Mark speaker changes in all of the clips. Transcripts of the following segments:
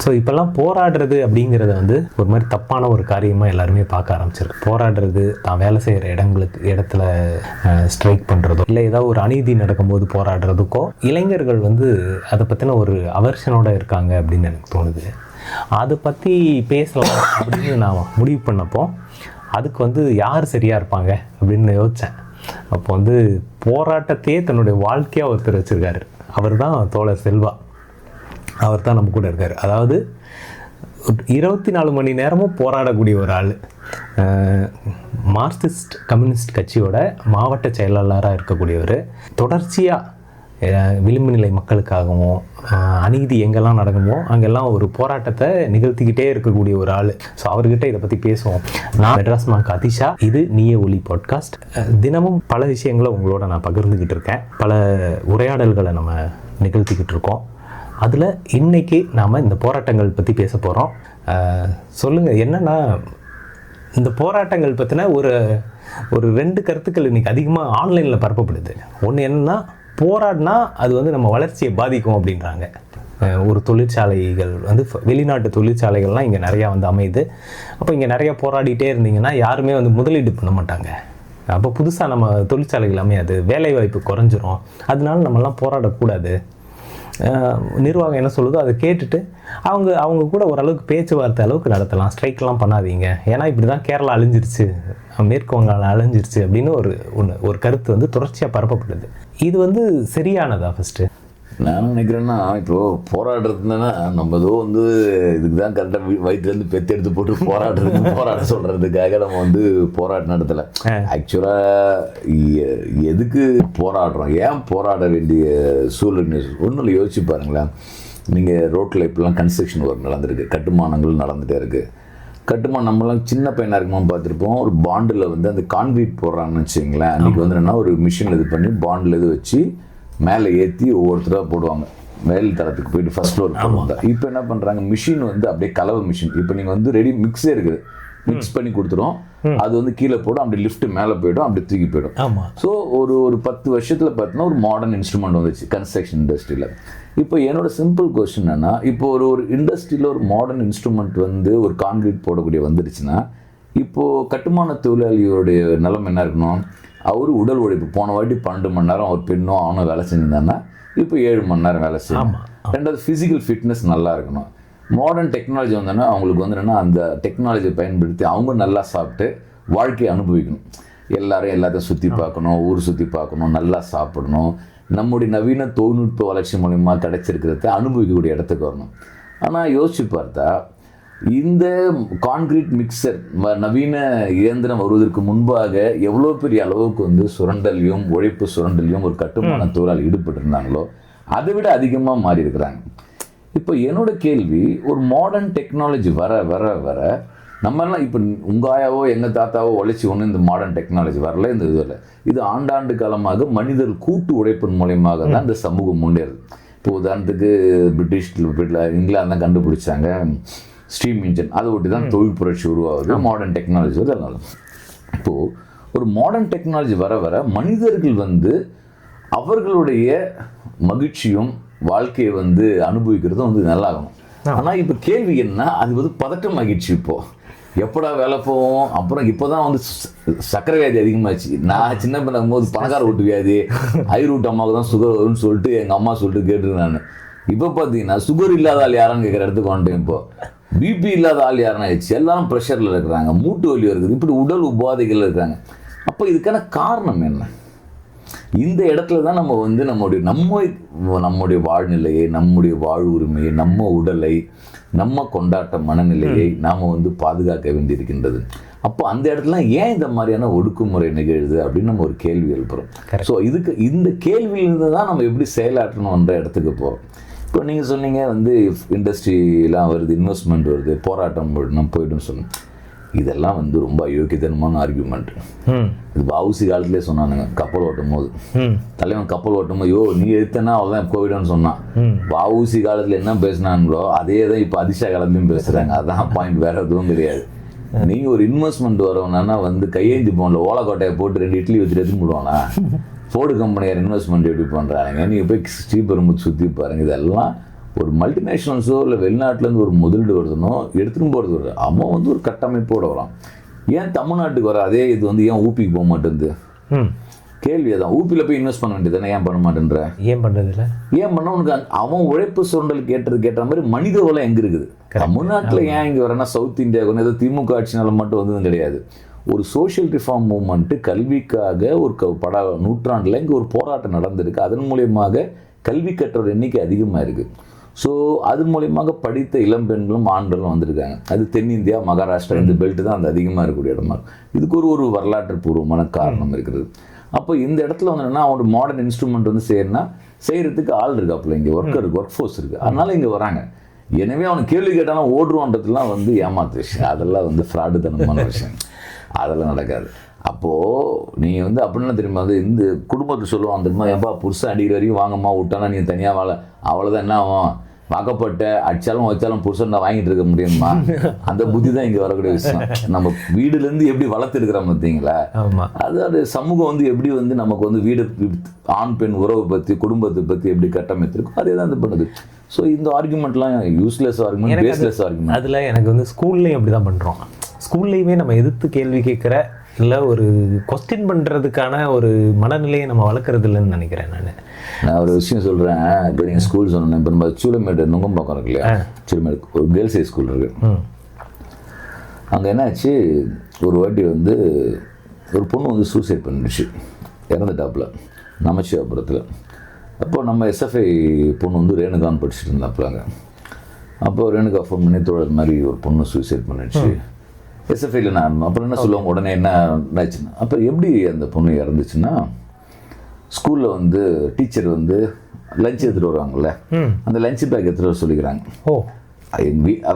Speaker 1: So இப்போல்லாம் போராடுறது அப்படிங்கிறத வந்து ஒரு மாதிரி தப்பான ஒரு காரியமாக எல்லாருமே பார்க்க ஆரம்பிச்சிருக்கு. போராடுறது, தான் வேலை செய்கிற இடத்துல ஸ்ட்ரைக் பண்ணுறதோ, இல்லை ஏதாவது ஒரு அநீதி நடக்கும்போது போராடுறதுக்கோ இளைஞர்கள் வந்து அதை பற்றின ஒரு அவர்ஷனோட இருக்காங்க அப்படின்னு எனக்கு தோணுது. அதை பற்றி பேசலாம் அப்படின்னு நான் முடிவு பண்ணப்போ அதுக்கு வந்து யார் சரியாக இருப்பாங்க அப்படின்னு யோசித்தேன். அப்போ வந்து போராட்டத்தையே தன்னுடைய வாழ்க்கையாக ஒருத்தர் வச்சுருக்காரு. அவர் தான் தோழர் செல்வா. அவர் தான் நம்ம கூட இருக்கார். அதாவது 24 மணி நேரமும் போராடக்கூடிய ஒரு ஆள். மார்க்சிஸ்ட் கம்யூனிஸ்ட் கட்சியோட மாவட்ட செயலாளராக இருக்கக்கூடியவர். தொடர்ச்சியாக விளிம்பு நிலை மக்களுக்காகவும் அநீதி எங்கெல்லாம் நடக்குமோ அங்கெல்லாம் ஒரு போராட்டத்தை நிகழ்த்திக்கிட்டே இருக்கக்கூடிய ஒரு ஆள். ஸோ அவர்கிட்ட இதை பற்றி பேசுவோம். நான் மெட்ராஸ் மார்க் அதிஷா. இது நீயே ஒலி பாட்காஸ்ட். தினமும் பல விஷயங்களை உங்களோட நான் பகிர்ந்துக்கிட்டு இருக்கேன். பல உரையாடல்களை நம்ம நிகழ்த்திக்கிட்டு இருக்கோம். அதில் இன்றைக்கி நாம் இந்த போராட்டங்கள் பற்றி பேச போகிறோம். சொல்லுங்கள், என்னென்னா இந்த போராட்டங்கள் பற்றின ஒரு 2 கருத்துக்கள் இன்றைக்கி அதிகமாக ஆன்லைனில் பரப்பப்படுது. ஒன்று என்னென்னா, போராடினா அது வந்து நம்ம வளர்ச்சியை பாதிக்கும் அப்படின்றாங்க. ஒரு தொழிற்சாலைகள் வந்து வெளிநாட்டு தொழிற்சாலைகள்லாம் இங்கே நிறையா வந்து அமையுது. அப்போ இங்கே நிறையா போராடிட்டே இருந்தீங்கன்னா யாருமே வந்து முதலீடு பண்ண மாட்டாங்க. அப்போ புதுசாக நம்ம தொழிற்சாலைகள் அமையாது, வேலைவாய்ப்பு குறைஞ்சிரும். அதனால நம்மலாம் போராடக்கூடாது. நிர்வாகம் என்ன சொல்லுதோ அதை கேட்டுட்டு அவங்க கூட ஓரளவுக்கு பேச்சுவார்த்தை அளவுக்கு நடத்தலாம். ஸ்ட்ரைக்கெலாம் பண்ணாதீங்க, ஏன்னா இப்படி தான் கேரளா அழிஞ்சிருச்சு, மேற்கு வங்காளம் அழிஞ்சிருச்சு அப்படின்னு ஒரு கருத்து வந்து தொடர்ச்சியாக பரப்பப்படுது. இது வந்து சரியானதா? ஃபஸ்ட்டு
Speaker 2: நான் நினைக்கிறேன்னா, இப்போது போராடுறதுனா நம்ம ஏதோ வந்து இதுக்கு தான் கரெக்டாக வயிற்றுலேருந்து பெற்று எடுத்து போட்டு போராட சொல்கிறதுக்காக நம்ம வந்து போராட்டம் நடத்தலை. ஆக்சுவலாக எதுக்கு போராடுறோம், ஏன் போராட வேண்டிய சூழ்நிலை ஒன்றும் யோசிச்சு பாருங்களேன். நீங்கள் ரோட்டில் இப்போலாம் கன்ஸ்ட்ரக்ஷன் ஒர்க் நடந்திருக்கு, கட்டுமானங்கள் நடந்துகிட்டே இருக்குது. கட்டுமானம் நம்மளாம் சின்ன பையனாக இருக்கும்போது பார்த்துருப்போம். ஒரு பாண்டில் வந்து அந்த கான்கிரீட் போடுறாங்கன்னு வச்சுங்களேன். அன்றைக்கி வந்து என்னென்னா ஒரு மிஷின் இது பண்ணி பாண்டில் இது வச்சு மேலே ஏற்றி ஒவ்வொருத்தராக போடுவாங்க. மேல் தரத்துக்கு போயிட்டு ஃபர்ஸ்ட் ஃப்ளோர் போடுவாங்க. இப்போ என்ன பண்ணுறாங்க, மிஷின் வந்து அப்படியே கலவை மிஷின். இப்போ நீங்கள் வந்து ரெடி மிக்ஸே இருக்குது, மிக்ஸ் பண்ணி கொடுத்துரும். அது வந்து கீழே போடும், அப்படி லிஃப்ட் மேலே போய்டும், அப்படி தூக்கி போய்டும். ஸோ ஒரு 10 வருஷத்தில் பார்த்தீங்கன்னா ஒரு மாடர்ன் இன்ஸ்ட்ருமெண்ட் வந்துச்சு கன்ஸ்ட்ரக்ஷன் இண்டஸ்ட்ரியில். இப்போ என்னோட சிம்பிள் கொஸ்டின் என்னன்னா, இப்போ ஒரு இண்டஸ்ட்ரியில் ஒரு மாடர்ன் இன்ஸ்ட்ருமெண்ட் வந்து ஒரு கான்கிரீட் போடக்கூடிய வந்துடுச்சுன்னா, இப்போது கட்டுமான தொழிலாளியோடைய நிலைமை என்ன இருக்கணும்? அவர் உடல் உழைப்பு போன வாட்டி 12 மணி நேரம் அவர் பெண்ணோ அவனும் வேலை செஞ்சிருந்தாங்கன்னா இப்போ 7 மணி நேரம் வேலை செய்யணும். ரெண்டாவது ஃபிசிக்கல் ஃபிட்னஸ் நல்லா இருக்கணும். மாடர்ன் டெக்னாலஜி வந்தோன்னா அவங்களுக்கு வந்து என்னென்னா அந்த டெக்னாலஜியை பயன்படுத்தி அவங்க நல்லா சாப்பிட்டு வாழ்க்கையை அனுபவிக்கணும். எல்லாத்தையும் சுற்றி பார்க்கணும், ஊர் சுற்றி பார்க்கணும், நல்லா சாப்பிடணும். நம்முடைய நவீன தொழில்நுட்ப வளர்ச்சி மூலிமா கிடைச்சிருக்கிறத அனுபவிக்கக்கூடிய இடத்துக்கு வரணும். ஆனால் யோசிச்சு பார்த்தா இந்த கான்கிரீட் மிக்சர் நவீன இயந்திரம் வருவதற்கு முன்பாக எவ்வளோ பெரிய அளவுக்கு வந்து சுரண்டலையும் உழைப்பு சுரண்டலையும் ஒரு கட்டுமான தொழிலாளி ஈடுபட்டிருந்தாங்களோ அதை விட அதிகமாக மாறி இருக்கிறாங்க. இப்போ என்னோட கேள்வி, ஒரு மாடர்ன் டெக்னாலஜி வர வர வர நம்மெல்லாம் இப்போ உங்கள் ஆயாவோ எங்கள் தாத்தாவோ உழைச்சி ஒன்று இந்த மாடர்ன் டெக்னாலஜி வரல, இந்த இதில் இது ஆண்டாண்டு காலமாக மனிதர் கூட்டு உழைப்பின் மூலயமாக தான் இந்த சமூகம் முன்னேறுது. இப்போ உதாரணத்துக்கு இங்கிலாந்து தான் கண்டுபிடிச்சாங்க ஸ்டீம் இன்ஜின், அதை ஒட்டி தான் தொழில் புரட்சி உருவாகுது, மாடர்ன் டெக்னாலஜி வருது. அதனால இப்போது ஒரு மாடர்ன் டெக்னாலஜி வர வர மனிதர்கள் வந்து அவர்களுடைய மகிழ்ச்சியும் வாழ்க்கையை வந்து அனுபவிக்கிறதும் வந்து நல்லாகணும். ஆனால் இப்போ கேள்வி என்ன, அது வந்து பதட்டம் மகிழ்ச்சி. இப்போது எப்படா வேலை போவோம், அப்புறம் இப்போ தான் வந்து சக்கரை வியாதி அதிகமாகிடுச்சு. நான் சின்ன பிள்ளைங்க போது பணக்கார வீட்டு வியாதி, ஐரூட் அம்மாவுக்கு தான் சுகர் வரும்னு சொல்லிட்டு எங்கள் அம்மா சொல்லிட்டு கேட்டுருக்கேன் நான். இப்போ பார்த்தீங்கன்னா சுகர் இல்லாத ஆள் யாரான்னு கேட்குற இடத்துக்கு வந்துட்டேன். இப்போது பிபி இல்லாத ஆள் யாருன்னா ஆயிடுச்சு, எல்லாரும் ப்ரெஷரில் இருக்கிறாங்க, மூட்டு வலி இருக்குது, இப்படி உடல் உபாதைகள் இருக்கிறாங்க. அப்போ இதுக்கான காரணம் என்ன? இந்த இடத்துல தான் நம்ம வந்து நம்முடைய வாழ்நிலையை, நம்முடைய வாழ் உரிமையை, நம்ம உடலை, நம்ம கொண்டாட்ட மனநிலையை நாம் வந்து பாதுகாக்க வேண்டியிருக்கின்றது. அப்போ அந்த இடத்துல ஏன் இந்த மாதிரியான ஒடுக்குமுறை நிகழ்து அப்படின்னு நம்ம ஒரு கேள்வி எழுப்புறோம். ஸோ இந்த கேள்வியிலிருந்து தான் நம்ம எப்படி செயலாற்றணுன்ற இடத்துக்கு போகிறோம். இப்போ நீங்கள் சொன்னீங்க வந்து இண்டஸ்ட்ரியெலாம் வருது, இன்வெஸ்ட்மெண்ட் வருது, போராட்டம் நம்ம போய்ட்டுன்னு சொன்னோம். இதெல்லாம் வந்து ரொம்ப அயோக்கியத்தனமான ஆர்கியூமெண்ட். இது வஉசி காலத்திலே சொன்னானுங்க. கப்பல் ஓட்டும் போது தலைவன் கப்பல் ஓட்டும் போது, நீ எடுத்தனா அவ்வளோதான் கோவிட்னு சொன்னான். வஉசி காலத்தில் என்ன பேசினாங்களோ அதே தான் இப்போ அதிஷா காலத்துலையும் பேசுகிறாங்க. அதான் பாயிண்ட், வேறு எதுவும் கிடையாது. நீங்கள் ஒரு இன்வெஸ்ட்மெண்ட் வரவனா வந்து கையேந்தி போனில் ஓலக்கோட்டையை போட்டு 2 இட்லி வச்சுட்டு எடுத்து போடுவானா? ஃபோர்டு கம்பெனியார் இன்வெஸ்ட்மெண்ட் எப்படி பண்ணுறாங்க? நீங்கள் போய் ஸ்ரீபெரும்புத்தூர் சுற்றி பாருங்கள். இதெல்லாம் ஒரு மல்டிநேஷனல்ஸோ இல்லை வெளிநாட்டிலேருந்து ஒரு முதலீடு வருதுனோ எடுத்துகிட்டு போகிறது வருது, அவன் வந்து ஒரு கட்டமைப்போடு வரான். ஏன் தமிழ்நாட்டுக்கு வர அதே இது வந்து ஏன் ஊபிக்கு போக மாட்டேங்குது? கேள்வி அதான். ஊபியில் போய் இன்வெஸ்ட் பண்ண வேண்டியது தானே, ஏன் பண்ண மாட்டேன்ற?
Speaker 1: ஏன் பண்ணுறதில்ல?
Speaker 2: ஏன் பண்ண உனக்கு அவன் உழைப்பு சுரண்டல் கேட்ட மாதிரி மனித வளம் எங்கே இருக்குது? தமிழ்நாட்டில் ஏன் இங்கே வரேன்னா சவுத் இந்தியாவுக்கு ஏதோ திமுக ஆட்சினால மட்டும் வந்ததும் கிடையாது. ஒரு சோஷியல் ரிஃபார்ம் மூவ்மெண்ட்டு கல்விக்காக ஒரு நூற்றாண்டில் இங்கே ஒரு போராட்டம் நடந்திருக்கு. அதன் மூலியமாக கல்வி கற்றோர் எண்ணிக்கை அதிகமாக இருக்குது. ஸோ அதன் மூலியமாக படித்த இளம்பெண்களும் ஆண்களும் வந்திருக்காங்க. அது தென்னிந்தியா, மகாராஷ்டிரா இந்த பெல்ட்டு தான் அந்த அதிகமாக இருக்கக்கூடிய இடமா. இதுக்கு ஒரு வரலாற்று பூர்வமான காரணம் இருக்கிறது. அப்போ இந்த இடத்துல வந்து என்னன்னா அவனோட மாடர்ன் இன்ஸ்ட்ருமெண்ட் வந்து செய்யறதுக்கு ஆள் இருக்காப்புல, இங்கே ஒர்க் ஃபோர்ஸ் இருக்குது, அதனால இங்கே வராங்க. எனவே அவனுக்கு கேள்வி கேட்டாலும் ஓடுவான்றதுலாம் வந்து ஏமாத்து விஷயம், அதெல்லாம் வந்து ஃப்ராடுத்தனமான விஷயம், அதெல்லாம் நடக்காது. அப்போது நீ வந்து அப்படின்னா தெரியுமா, வந்து இந்த குடும்பத்துக்கு சொல்லுவான் தெரியுமா, ஏன்பா புருஷன் அடிக்கிற வரைக்கும் வாங்கம்மா, விட்டானா நீ தனியாக வாழ, அவ்வளோதான், என்ன ஆகும், வாக்கப்பட்ட அடித்தாலும் வச்சாலும் புருஷன் நான் வாங்கிட்டு இருக்க முடியுமா? அந்த புத்தி தான் இங்கே வரக்கூடிய விஷயம். நம்ம வீடுலேருந்து எப்படி வளர்த்துருக்கிறோம் பார்த்தீங்களா, அதாவது சமூகம் வந்து எப்படி வந்து நமக்கு வந்து வீடு, ஆண் பெண் உறவை பற்றி, குடும்பத்தை பற்றி எப்படி கட்டமைத்திருக்கோம், அதே தான் இது பண்ணுது. ஸோ இந்த ஆர்குமெண்ட்லாம் யூஸ்லெஸ் ஆர்குமெண்ட், பேஸ்லெஸ் ஆர்குமெண்ட்.
Speaker 1: அதில் எனக்கு வந்து ஸ்கூல்லையும் அப்படி தான் பண்ணுறோம். ஸ்கூல்லையுமே நம்ம எதிர்த்து கேள்வி கேட்குற இல்லை ஒரு கொஸ்டின் பண்ணுறதுக்கான ஒரு மனநிலையை நம்ம வளர்க்குறது இல்லைன்னு நினைக்கிறேன்.
Speaker 2: நான் ஒரு விஷயம் சொல்கிறேன். இப்போ நீங்கள் ஸ்கூல் சொன்னேன், இப்போ நம்ம சூளமேடு நுங்கம்பாக்கம் இருக்கு இல்லையா, சூளமேடு ஒரு கேர்ள்ஸ் ஹை ஸ்கூல் இருக்குது. அங்கே என்னாச்சு, ஒரு வாட்டி வந்து ஒரு பொண்ணு வந்து சூசைட் பண்ணிடுச்சு, இறந்துட்டாப்புல நமச்சிவாபுரத்தில். அப்போது நம்ம எஸ்எஃப்ஐ பொண்ணு வந்து ரேணுகான்னு படிச்சுட்டு இருந்தாப்புல அங்கே. அப்போது ரேணுகா ஃபோன் பண்ணி தோழர் மாதிரி ஒரு பொண்ணு சூசைட் பண்ணிடுச்சு, எஸ்எஃப்ஐயில் நான் இருந்தோம். அப்புறம் என்ன சொல்லுவாங்க, உடனே என்ன ஆச்சுன்னா, அப்போ எப்படி அந்த பொண்ணு இறந்துச்சுன்னா, ஸ்கூலில் வந்து டீச்சர் வந்து லஞ்ச் எடுத்துகிட்டு வருவாங்கள்ல, அந்த லஞ்ச் பேக் எடுத்துகிட்டு வர சொல்லிக்கிறாங்க.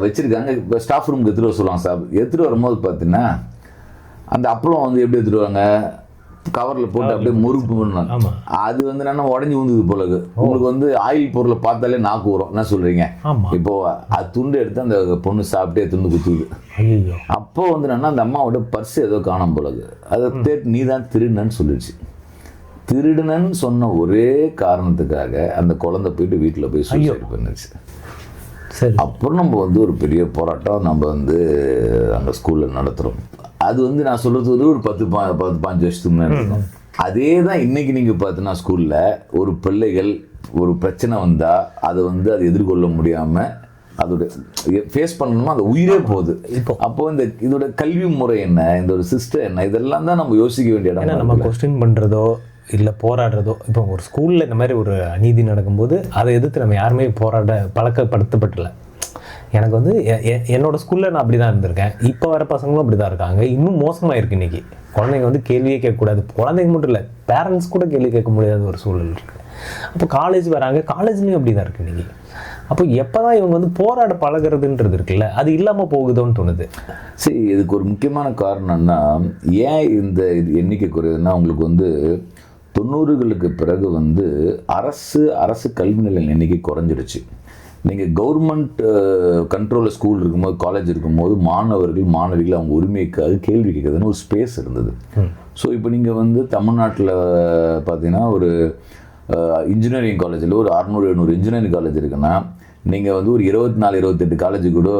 Speaker 2: வச்சுருக்காங்க. இப்போ ஸ்டாஃப் ரூமுக்கு எடுத்துகிட்டு வர சொல்லுவாங்க. எடுத்துகிட்டு வரும்போது பார்த்தீங்கன்னா அந்த அப்பளம் வந்து எப்படி எடுத்துகிட்டு வருவாங்க, கவரில் போட்டு அப்படியே முறுக்கு பண்ணுவாங்க. அது வந்து என்னன்னா உடஞ்சி ஊந்துது போல இருக்கு. உங்களுக்கு வந்து ஆயில் பொருளை பார்த்தாலே நாக்கு வரும். என்ன சொல்றீங்க? இப்போ அது துண்டு எடுத்து அந்த பொண்ணு சாப்பிட்டே துண்டு குத்துது. அப்போ வந்து என்னன்னா அந்த அம்மாவோட பர்ஸ் ஏதோ காணாம போல இருக்கு. அதை தேட்டு நீ தான் திருடுனன்னு சொல்லிடுச்சு. திருடுனன்னு சொன்ன ஒரே காரணத்துக்காக அந்த குழந்தை போயிட்டு வீட்டில் போய் சூசைட் பண்ணிடுச்சு. அப்புறம் நம்ம வந்து ஒரு பெரிய போராட்டம் நம்ம வந்து அந்த ஸ்கூலில் நடத்துகிறோம். அது வந்து நான் சொல்கிறது வந்து ஒரு 10-15 வருஷத்துக்கு முன்னாடி இருக்கும். அதே தான் இன்றைக்கி நீங்கள் பார்த்தீங்கன்னா ஸ்கூலில் ஒரு பிள்ளைகள் ஒரு பிரச்சனை வந்தால் அதை வந்து அதை எதிர்கொள்ள முடியாமல் அதோட ஃபேஸ் பண்ணணுமா, அந்த உயிரே போகுது. அப்போது இந்த இதோட கல்வி முறை என்ன, இந்த ஒரு சிஸ்டம் என்ன, இதெல்லாம் தான் நம்ம யோசிக்க வேண்டிய இடம்.
Speaker 1: நம்ம கொஸ்டின் பண்ணுறதோ இல்லை போராடுறதோ, இப்போ ஒரு ஸ்கூலில் இந்த மாதிரி ஒரு அநீதி நடக்கும்போது அதை எதிர்த்து நம்ம யாருமே போராட பழக்கப்படுத்தப்பட்டலை. எனக்கு வந்து என்னோடய ஸ்கூலில் நான் அப்படி தான் இருந்திருக்கேன். இப்போ வர பசங்களும் அப்படி தான் இருக்காங்க. இன்னும் மோசமாக இருக்குது இன்றைக்கி. குழந்தைங்க வந்து கேள்வியே கேட்கக்கூடாது. குழந்தைங்க மட்டும் இல்லை, பேரண்ட்ஸ் கூட கேள்வி கேட்க முடியாத ஒரு சூழல் இருக்குது. அப்போ காலேஜ் வராங்க, காலேஜ்லேயும் அப்படி தான் இருக்குது இன்றைக்கி. அப்போ எப்போ தான் இவங்க வந்து போராட பழகிறதுன்றது இருக்குல்ல, அது இல்லாமல் போகுதோன்னு தோணுது.
Speaker 2: சரி, இதுக்கு ஒரு முக்கியமான காரணம்னா ஏன் இந்த எண்ணிக்கை குறையுதுன்னா, உங்களுக்கு வந்து 90களுக்கு பிறகு வந்து அரசு கல்வி நிலைய எண்ணிக்கை குறைஞ்சிடுச்சு. நீங்கள் கவர்மெண்ட் கண்ட்ரோலில் ஸ்கூல் இருக்கும்போது, காலேஜ் இருக்கும்போது மாணவிகள் அவங்க உரிமைக்காக கேள்வி கேட்குறதுன்னு ஒரு ஸ்பேஸ் இருந்தது. ஸோ இப்போ நீங்கள் வந்து தமிழ்நாட்டில் பார்த்தீங்கன்னா ஒரு இன்ஜினியரிங் காலேஜில் ஒரு 600-700 இன்ஜினியரிங் காலேஜ் இருக்குன்னா, நீங்கள் வந்து ஒரு 24-28 காலேஜ் கூட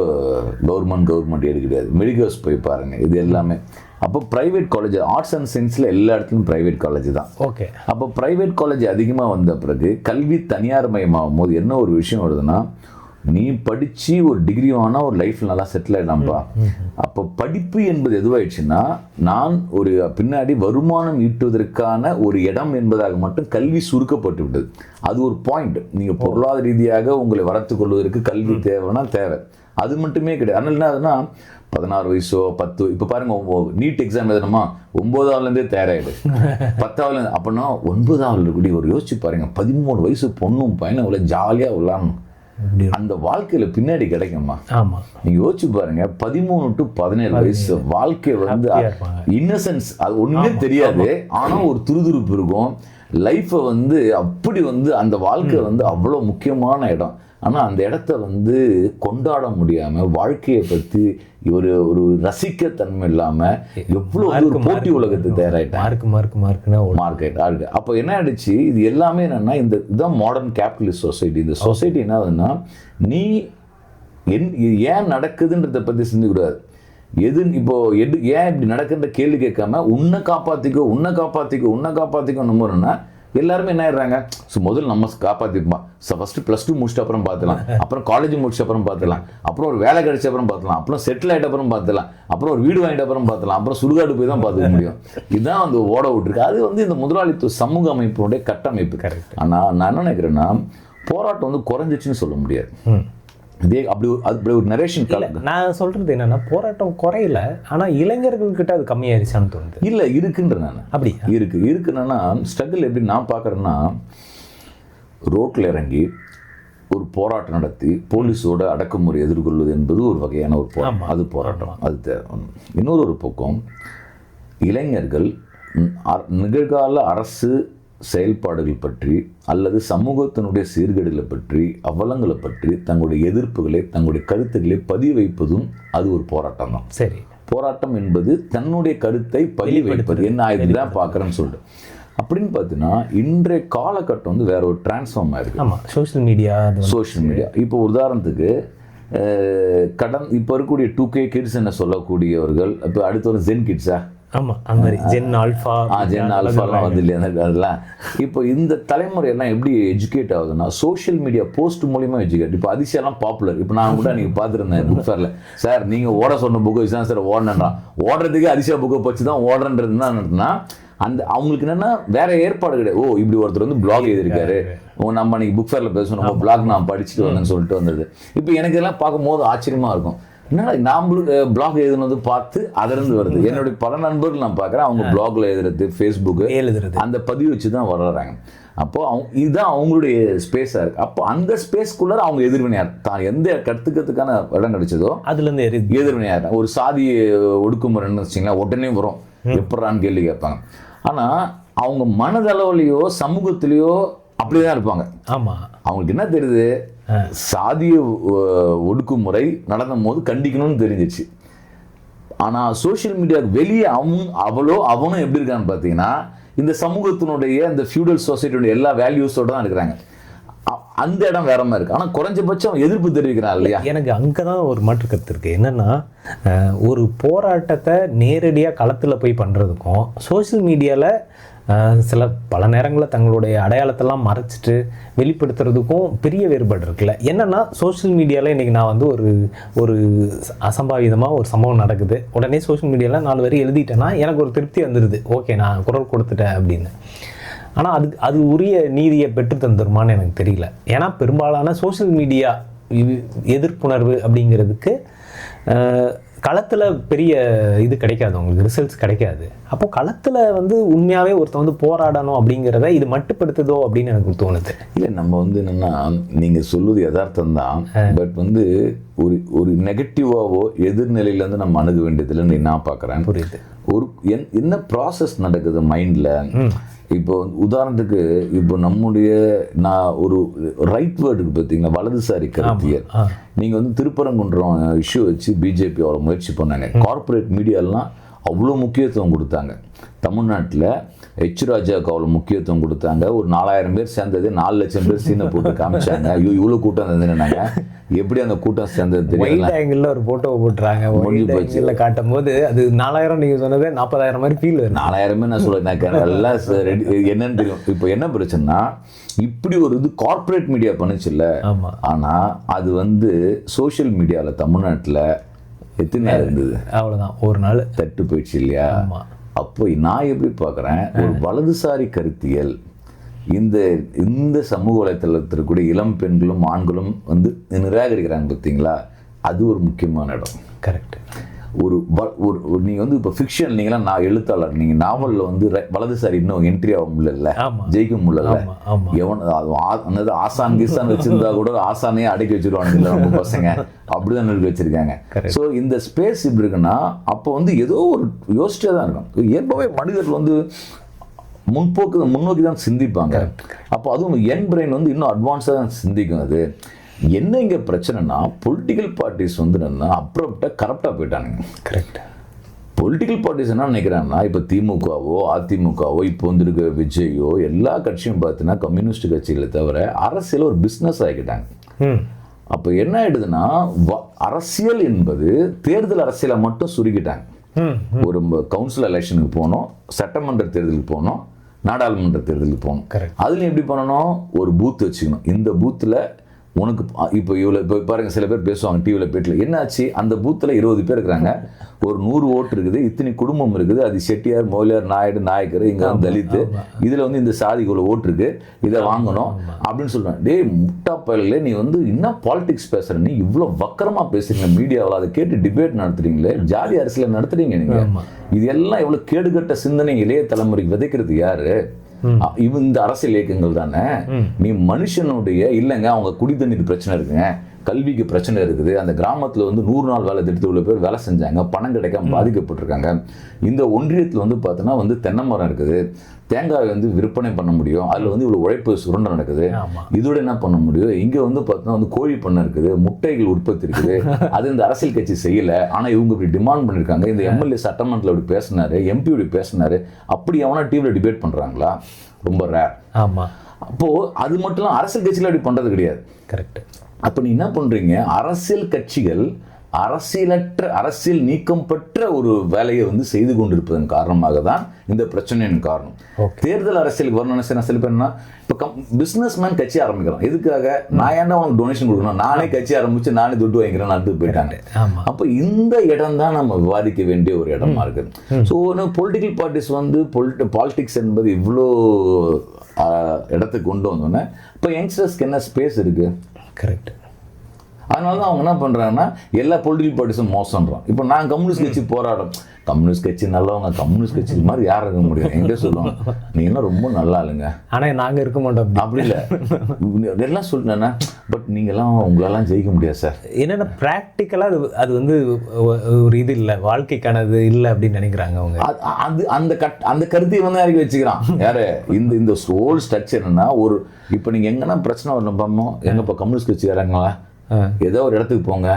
Speaker 2: கவர்மெண்ட் ஏடு கிடையாது. மெடிக்கல்ஸ் போய் பாருங்கள், இது எல்லாமே. அப்போ ப்ரைவேட் காலேஜ், ஆர்ட்ஸ் அண்ட் சயின்ஸில் எல்லா இடத்துலையும் ப்ரைவேட் காலேஜ் தான்.
Speaker 1: ஓகே.
Speaker 2: அப்போ ப்ரைவேட் காலேஜ் அதிகமாக வந்த பிறகு கல்வி தனியார் மயமாகும் போது என்ன ஒரு விஷயம் வருதுன்னா, நீ படித்து ஒரு டிகிரி வாங்கினா ஒரு லைஃப்பில் நல்லா செட்டில் ஆகிடாம்ப்பா. அப்போ படிப்பு என்பது எதுவாயிடுச்சுன்னா, நான் ஒரு பின்னாடி வருமானம் ஈட்டுவதற்கான ஒரு இடம் என்பதாக மட்டும் கல்வி சுருக்கப்பட்டு விட்டது. அது ஒரு பாயிண்ட். நீங்கள் பொருளாதார ரீதியாக உங்களை வளர்த்து கொள்வதற்கு கல்வி தேவைன்னா தேவை, அது மட்டுமே கிடையாது. அதனால என்ன ஆகுதுன்னா, 16 வயசோ 10, இப்போ பாருங்க, நீட் எக்ஸாம் எழுதணுமா 9ஆவதுலேருந்தே தயாராகிடு. 10ஆவது அப்படின்னா 9ஆவதுல இருக்கக்கூடிய ஒரு யோசிச்சு பாருங்க, 13 வயசு பொண்ணும் பையனும் அவ்வளோ ஜாலியாக விளாடணும். அந்த வாழ்க்கையில் பின்னாடி கிடைக்குமா? நீங்க யோசிச்சு பாருங்க, 13 to 17 வயசு வாழ்க்கை வந்து இன்னசென்ஸ், அது ஒண்ணுமே தெரியாது. ஆனா ஒரு துருதுருப்பு இருக்கும். லைஃப்பை வந்து அப்படி வந்து அந்த வாழ்க்கை வந்து அவ்வளோ முக்கியமான இடம். ஆனால் அந்த இடத்த வந்து கொண்டாட முடியாமல் வாழ்க்கையை பற்றி ஒரு ரசிக்கத்தன்மை இல்லாமல் எவ்வளோ ஒரு போட்டி உலகத்துக்கு தயாராகிட்டேன். மார்க்கெட் அப்போ என்ன ஆயிடுச்சு, இது எல்லாமே என்னன்னா இதுதான் மாடர்ன் கேபிட்டலிஸ்ட் சொசைட்டி. இந்த சொசைட்டி என்ன ஆகுதுன்னா, நீ ஏன் நடக்குதுன்றதை பற்றி சிந்திக்கூடாது. ஏன் இப்படி நடக்குன்ற கேள்வி கேட்காம உன்னை காப்பாற்றிக்கோ நம்புறோன்னா எல்லாருமே என்ன ஆயிடுறாங்க, ஸோ முதல்ல நம்ம காப்பாற்றிப்போம். ஃபஸ்ட்டு +2 முடிச்சிட்டு அப்புறம் பார்த்துலாம், அப்புறம் காலேஜ் முடிச்ச அப்புறம் பார்த்துலாம், அப்புறம் ஒரு வேலை கிடைச்ச அப்புறம் பார்த்துலாம், அப்புறம் செட்டில் ஆகிட்ட அப்புறம் பார்த்துலாம், அப்புறம் ஒரு வீடு வாங்கிட்ட அப்புறம் பார்த்துலாம், அப்புறம் சுடுகாடு போய் தான் பார்த்துக்க முடியும். இதுதான் வந்து ஓட விட்டுருக்கு. அது வந்து இந்த முதலாளித்துவ சமூக அமைப்பினுடைய கட்டமைப்பு. ஆனால் நான் என்ன நினைக்கிறேன்னா, போராட்டம் வந்து குறைஞ்சிச்சுன்னு சொல்ல முடியாது. அப்படி ஒரு நரேஷன்.
Speaker 1: நான் சொல்றது என்னன்னா, போராட்டம் குறையல, ஆனா இளைஞர்கள்கிட்ட அது கம்மியாயிருச்சான்னு தோணுது.
Speaker 2: இல்ல இருக்குன்ற நான்
Speaker 1: அப்படி
Speaker 2: இருக்குன்னா ஸ்ட்ரகிள் எப்படி நான் பார்க்குறேன்னா, ரோட்டில் இறங்கி ஒரு போராட்டம் நடத்தி போலீஸோட அடக்குமுறை எதிர்கொள்வது என்பது ஒரு வகையான ஒரு போராட்டம். அது போராட்டம். அது இன்னொரு பக்கம் இளைஞர்கள் நிகழ்கால அரசு செயல்பாடுகள் பற்றி அல்லது சமூகத்தினுடைய சீர்கேடுகளை பற்றி, அவலங்களை பற்றி தங்களுடைய எதிர்ப்புகளை, தங்களுடைய கருத்துக்களை பதிவு வைப்பதும் அது ஒரு போராட்டம் தான்.
Speaker 1: சரி,
Speaker 2: போராட்டம் என்பது தன்னுடைய கருத்தை பதிவு வைப்பது. என்ன இதுதான் பார்க்குறேன்னு சொல்லிட்டு அப்படின்னு பார்த்தீங்கன்னா, இன்றைய காலகட்டம் வந்து வேற ஒரு டிரான்ஸ்ஃபார்ம் ஆயிருக்கு.
Speaker 1: சோஷியல் மீடியா
Speaker 2: இப்போ உதாரணத்துக்கு இப்போ இருக்கக்கூடிய 2K கிட்ஸ் என்ன சொல்லக்கூடியவர்கள், இப்போ அடுத்த ஒரு ஜென் கிட்ஸா,
Speaker 1: ஜென் ஆல்ஃபாலாம்
Speaker 2: வந்து இல்லையா அதெல்லாம். இப்போ இந்த தலைமுறையெல்லாம் எப்படி எஜுகேட் ஆகுதுன்னா, சோஷியல் மீடியா போஸ்ட் மூலியமாக எஜுகேட். இப்போ அதிசயம்லாம் பாப்புலர். இப்போ நான் கூட நீங்கள் பார்த்துருந்தேன் புக் ஃபேரில், சார் நீங்கள் ஓட சொன்ன புக்கு வச்சு தான் சார் ஓடணுன்றான். ஓடுறதுக்கு அதிசயா புக்கை வச்சு தான் ஓடுறன்றது என்னன்னா, அவங்களுக்கு என்னன்னா வேற ஏற்பாடு கிடையாது. இப்படி ஒருத்தர் வந்து பிளாக் எழுதியிருக்காரு, நம்ம அன்னைக்கு புக் ஃபேரில் பேசணும், நம்ம பிளாக் நான் படிச்சுட்டு வந்தேன்னு சொல்லிட்டு வந்தது. இப்போ எனக்கு இதெல்லாம் பார்க்கும்போது ஆச்சரியமா இருக்கும். என்னடா நாமளும் பிளாக் எழுதுனது பார்த்து அதிலிருந்து வருது. என்னுடைய பல நண்பர்கள் நான் பார்க்குறேன், அவங்க பிளாக்ல எழுதுறது, ஃபேஸ்புக்கு எழுதுறது, அந்த பதிவு வச்சு தான் வர்றாங்க. அப்போ இதுதான் அவங்களுடைய ஸ்பேஸாக இருக்குது. அப்போ அந்த ஸ்பேஸ்க்குள்ள அவங்க எதிர்வினையார் தான் எந்த கற்றுக்கிறதுக்கான இடம் கிடைச்சதோ அதுலேருந்து எதிர்வினையார். ஒரு சாதி ஒடுக்குமுறைன்னு வச்சிங்களேன், உடனே வரும் எப்படான்னு கேள்வி கேட்பாங்க. ஆனால் அவங்க மனதளவுலையோ சமூகத்திலேயோ அப்படிதான் இருப்பாங்க.
Speaker 1: ஆமாம்,
Speaker 2: அவங்களுக்கு என்ன தெரியுது, சாதிய ஒடுக்குமுறை நடந்த போது கண்டிக்கணும்னு தெரிஞ்சிச்சு. ஆனால் சோஷியல் மீடியாவுக்கு வெளியே அவனும் எப்படி இருக்கான்னு பார்த்தீங்கன்னா, இந்த சமூகத்தினுடைய இந்த ஃபியூடல் சொசைட்டியோட எல்லா வேல்யூஸோட தான் இருக்கிறாங்க. அந்த இடம் வேற மாதிரி இருக்கு. ஆனால் குறைஞ்சபட்சம் எதிர்ப்பு தெரிவிக்கிறான் இல்லையா.
Speaker 1: எனக்கு அங்கே தான் ஒரு மாற்று கருத்து இருக்குது. என்னென்னா, ஒரு போராட்டத்தை நேரடியாக களத்தில் போய் பண்ணுறதுக்கும் சோஷியல் மீடியாவில் பல நேரங்களில் தங்களுடைய அடையாளத்தெல்லாம் மறைச்சிட்டு வெளிப்படுத்துறதுக்கும் பெரிய வேறுபாடு இருக்குல்ல. என்னென்னா, சோஷியல் மீடியாவில் இன்றைக்கி நான் வந்து ஒரு அசம்பாவிதமாக ஒரு சம்பவம் நடக்குது, உடனே சோஷியல் மீடியாவில் 4 வரி எழுதிட்டேன்னா எனக்கு ஒரு திருப்தி வந்துடுது, ஓகே நான் குரல் கொடுத்துட்டேன் அப்படின்னு. ஆனால் அது உரிய நீதியை பெற்று தந்துருமான்னு எனக்கு தெரியல. ஏன்னா பெரும்பாலான சோஷியல் மீடியா எதிர்ப்புணர்வு அப்படிங்கிறதுக்கு களத்தில் பெரிய இது கிடைக்காது, உங்களுக்கு ரிசல்ட்ஸ் கிடைக்காது. அப்போ களத்தில் வந்து உண்மையாகவே ஒருத்தர் வந்து போராடணும் அப்படிங்கிறத இது மட்டுப்படுத்துதோ அப்படின்னு எனக்கு தோணுது.
Speaker 2: இல்லை, நம்ம வந்து என்னென்னா, நீங்கள் சொல்லுவது யதார்த்தம் தான். பட் வந்து ஒரு நெகட்டிவாவோ எதிர்நிலையிலேருந்து நம்ம அணுக வேண்டியதில்லைன்னு நான் பார்க்குறேன்.
Speaker 1: புரியுது.
Speaker 2: என்ன ப்ராசஸ் நடக்குது மைண்டில். இப்போ உதாரணத்துக்கு இப்போ நான் ஒரு ரைட் வேர்டுக்கு பார்த்தீங்கன்னா வலதுசாரி கருத்தியல். நீங்கள் வந்து திருப்பரங்குன்றம் இஷ்யூ வச்சு பிஜேபி அவ்வளோ முயற்சி பண்ணாங்க. கார்பரேட் மீடியாலாம் அவ்வளோ முக்கியத்துவம் கொடுத்தாங்க. தமிழ்நாட்டில் எச் ராஜாவுக்கு அவ்வளோ முக்கியத்துவம் கொடுத்தாங்க. ஒரு 4000 பேர் சேர்ந்தது 4 லட்சம் பேர் சீனை போட்டு காமிச்சாங்க. ஐயோ இவ்வளோ கூட்டம் இருந்ததுன்னாங்க. எப்படி அந்த கூட்டம் சேர்ந்தது
Speaker 1: தெரியல. ஒரு போட்டோ போட்டுறாங்க, காட்டும் போது அது 4000, நீங்கள் சொன்னது 40,000 மாதிரி ஃபீல்.
Speaker 2: 4000 நான் சொல்லுறேன் எல்லாம் என்னன்னு தெரியும். இப்போ என்ன பிரச்சனைனா, இப்படி ஒரு இது கார்பரேட் மீடியா பண்ணுச்சு இல்லை. ஆனால் அது வந்து சோஷியல் மீடியாவில் தமிழ்நாட்டில் எத்தனை நாள் இருந்தது?
Speaker 1: அவ்வளோதான், ஒரு நாள்
Speaker 2: தட்டு போயிடுச்சு இல்லையா. அப்போ நான் எப்படி பார்க்குறேன், ஒரு வலதுசாரி கருத்தியல் இந்த சமூக வலைத்தளத்திற்குரிய இளம் பெண்களும் ஆண்களும் வந்து நிராகரிக்கிறாங்க பார்த்தீங்களா, அது ஒரு முக்கியமான இடம்.
Speaker 1: கரெக்ட்.
Speaker 2: ஒரு நீங்கள் வந்து இப்போ ஃபிக்ஷன், நீங்களாம் நான் எழுத்தாளர், நீங்கள் நாவலில் வந்து வலதுசாரி இன்னும் என்ட்ரி ஆக முடியல, ஜெயிக்க முடியல. எவன் ஆசான் கீசான் வச்சிருந்தா கூட ஆசானையே அடக்கி வச்சிருவாங்க இல்லை நம்ம பசங்க, அப்படிதான் எழுதி வச்சிருக்காங்க. ஸோ இந்த ஸ்பேஸ் இப்படி இருக்குன்னா, அப்போ வந்து ஏதோ ஒரு யோசிச்சே தான் இருக்கும். இயல்பாகவே மனிதர்கள் வந்து முன்னோக்கி தான் சிந்திப்பாங்க. அப்போ அதுவும் யங் பிரெயின் வந்து இன்னும் அட்வான்ஸாக தான் சிந்திக்கும். அது என்ன இங்கே பிரச்சனைனா பொலிட்டிக்கல் பார்ட்டிஸ் வந்து என்னன்னா அப்ரப்டாக கரப்டாக போயிட்டானுங்க.
Speaker 1: கரெக்ட்.
Speaker 2: பொலிட்டிக்கல் பார்ட்டிஸ் என்ன நினைக்கிறாங்கன்னா இப்போ திமுகவோ அதிமுகவோ இப்போ வந்துருக்க விஜயோ எல்லா கட்சியும் பார்த்தீங்கன்னா கம்யூனிஸ்ட் கட்சிகளை தவிர அரசியல் ஒரு பிஸ்னஸ் ஆகிக்கிட்டாங்க. அப்போ என்ன ஆயிடுதுன்னா அரசியல் என்பது தேர்தல் அரசியலை மட்டும் சுருக்கிட்டாங்க. ஒரு கவுன்சில் எலெக்ஷனுக்கு போனோம், சட்டமன்ற தேர்தலுக்கு போனோம், நாடாளுமன்ற தேர்தலுக்கு போகணும். அதுலேயும் எப்படி பண்ணணும், ஒரு பூத் வச்சுக்கணும். இந்த பூத்தில் உனக்கு இப்போ இப்போ பாருங்கள், சில பேர் பேசுவாங்க டிவியில் பேட்டில், என்னாச்சு அந்த பூத்தில் 20 பேர் இருக்கிறாங்க, ஒரு 100 ஓட்டு இருக்குது, இத்தனை குடும்பம் இருக்குது, அது செட்டியார், மோலியார், நாயுடு, நாயக்கர், இங்கே வந்து தலித்து, இதில் வந்து இந்த சாதிக்குள்ள ஓட்டு இருக்கு, இதை வாங்கணும் அப்படின்னு சொல்கிறேன். டேய் முட்டா பயலே, நீ வந்து இன்னும் பாலிடிக்ஸ் பேசுகிற, நீ இவ்வளோ வக்கரமாக பேசுறீங்க மீடியாவில், அதை கேட்டு டிபேட் நடத்துறீங்களே, ஜாதி அரசியல் நடத்துறீங்க நீங்கள். இது எல்லாம் எவ்வளோ கேடுகட்ட சிந்தனை இளைய தலைமுறைக்கு விதைக்கிறது யாரு? இந்த அரசியல் இயக்கங்கள் தானே. நீ மனுஷனுடைய இல்லைங்க, அவங்க குடி தண்ணீர் பிரச்சனை இருக்குங்க, கல்விக்கு பிரச்சனை இருக்குது, அந்த கிராமத்தில் வந்து 100 நாள் வேலை திட்டத்தில் உள்ள பேர் வேலை செஞ்சாங்க, பணம் கிடைக்காம பாதிக்கப்பட்டிருக்காங்க. இந்த ஒன்றியத்தில் வந்து பார்த்தோன்னா வந்து தென்னை மரம் இருக்குது, தேங்காய் வந்து விற்பனை பண்ண முடியும், அதில் வந்து இவ்வளோ உழைப்பு சுரண்டை நடக்குது, இதோட என்ன பண்ண முடியும், இங்கே வந்து பார்த்தோன்னா வந்து கோழி பண்ணை இருக்குது, முட்டைகள் உற்பத்தி இருக்குது, அது இந்த அரசியல் கட்சி செய்யலை, ஆனால் இவங்க இப்படி டிமாண்ட் பண்ணியிருக்காங்க, இந்த எம்எல்ஏ சட்டமன்றத்தில் இப்படி பேசினாரு, எம்பி இப்படி பேசினாரு, அப்படி எவனா டிவியில் டிபேட் பண்ணுறாங்களா? ரொம்ப ரேர். ஆமாம். அப்போது அது மட்டும் இல்லை, அரசியல் கட்சியில் அப்படி பண்ணுறது கிடையாது.
Speaker 1: கரெக்ட்.
Speaker 2: அப்போ நீ என்ன பண்ணுறீங்க, அரசியல் கட்சிகள் அரசியலற்ற, அரசியல் நீக்கம் பெற்ற ஒரு வேலையை வந்து செய்து கொண்டிருப்பதன் காரணமாக தான் இந்த பிரச்சனையின் காரணம். தேர்தல் அரசியலுக்கு வரணும்னு சில பேர் என்ன, இப்போ பிஸ்னஸ் மேன் கட்சி ஆரம்பிக்கிறோம், எதுக்காக, நான் ஏன்னா அவனுக்கு டொனேஷன் கொடுக்கணும், நானே கட்சி ஆரம்பிச்சு நானே துட்டு வாங்கிக்கிறேன் அடுத்து போயிட்டாங்க. அப்போ இந்த இடம் தான் நம்ம விவாதிக்க வேண்டிய ஒரு இடமா இருக்குது. ஸோ பொலிட்டிக்கல் பார்ட்டிஸ் வந்து பாலிடிக்ஸ் என்பது இவ்வளோ இடத்துக்கு கொண்டு வந்தோன்னே இப்போ யங்ஸ்டர்ஸ்க்கு என்ன ஸ்பேஸ் இருக்குது.
Speaker 1: கரெக்ட்.
Speaker 2: அதனால தான் அவங்க என்ன பண்ணுறாங்கன்னா எல்லா பொலிட்டிக்கல் பார்ட்டிஸும் மோசம்ன்றோம். இப்போ நான் கம்யூனிஸ்ட் கட்சி போராடும், கம்யூனிஸ்ட் கட்சி நல்லவங்க, கம்யூனிஸ்ட் கட்சி மாதிரி யாரும் இருக்க முடியாது, எங்கே சொல்லுவாங்க நீங்களாம் ரொம்ப நல்லா இல்லைங்க, ஆனால் நாங்கள் இருக்க மாட்டோம். அப்படி இல்லை, எல்லாம் சொல்லிட்டேன்னா, பட் நீங்கள்லாம் உங்களெல்லாம் ஜெயிக்க முடியாது சார்.
Speaker 1: என்னென்னா ப்ராக்டிக்கலாக அது வந்து ஒரு இது இல்லை, வாழ்க்கைக்கானது இல்லை அப்படின்னு நினைக்கிறாங்க அவங்க.
Speaker 2: அது அந்த கருத்தை வந்து இறக்கி வச்சுக்கிறான் யாரு, இந்த ஹோல் ஸ்ட்ரக்சர் என்னன்னா, ஒரு இப்போ நீங்கள் எங்கன்னா பிரச்சனை வரணும் பாமோ, எங்க இப்போ கம்யூனிஸ்ட் கட்சி இறங்களா, ஏதோ ஒரு இடத்துக்கு போங்க,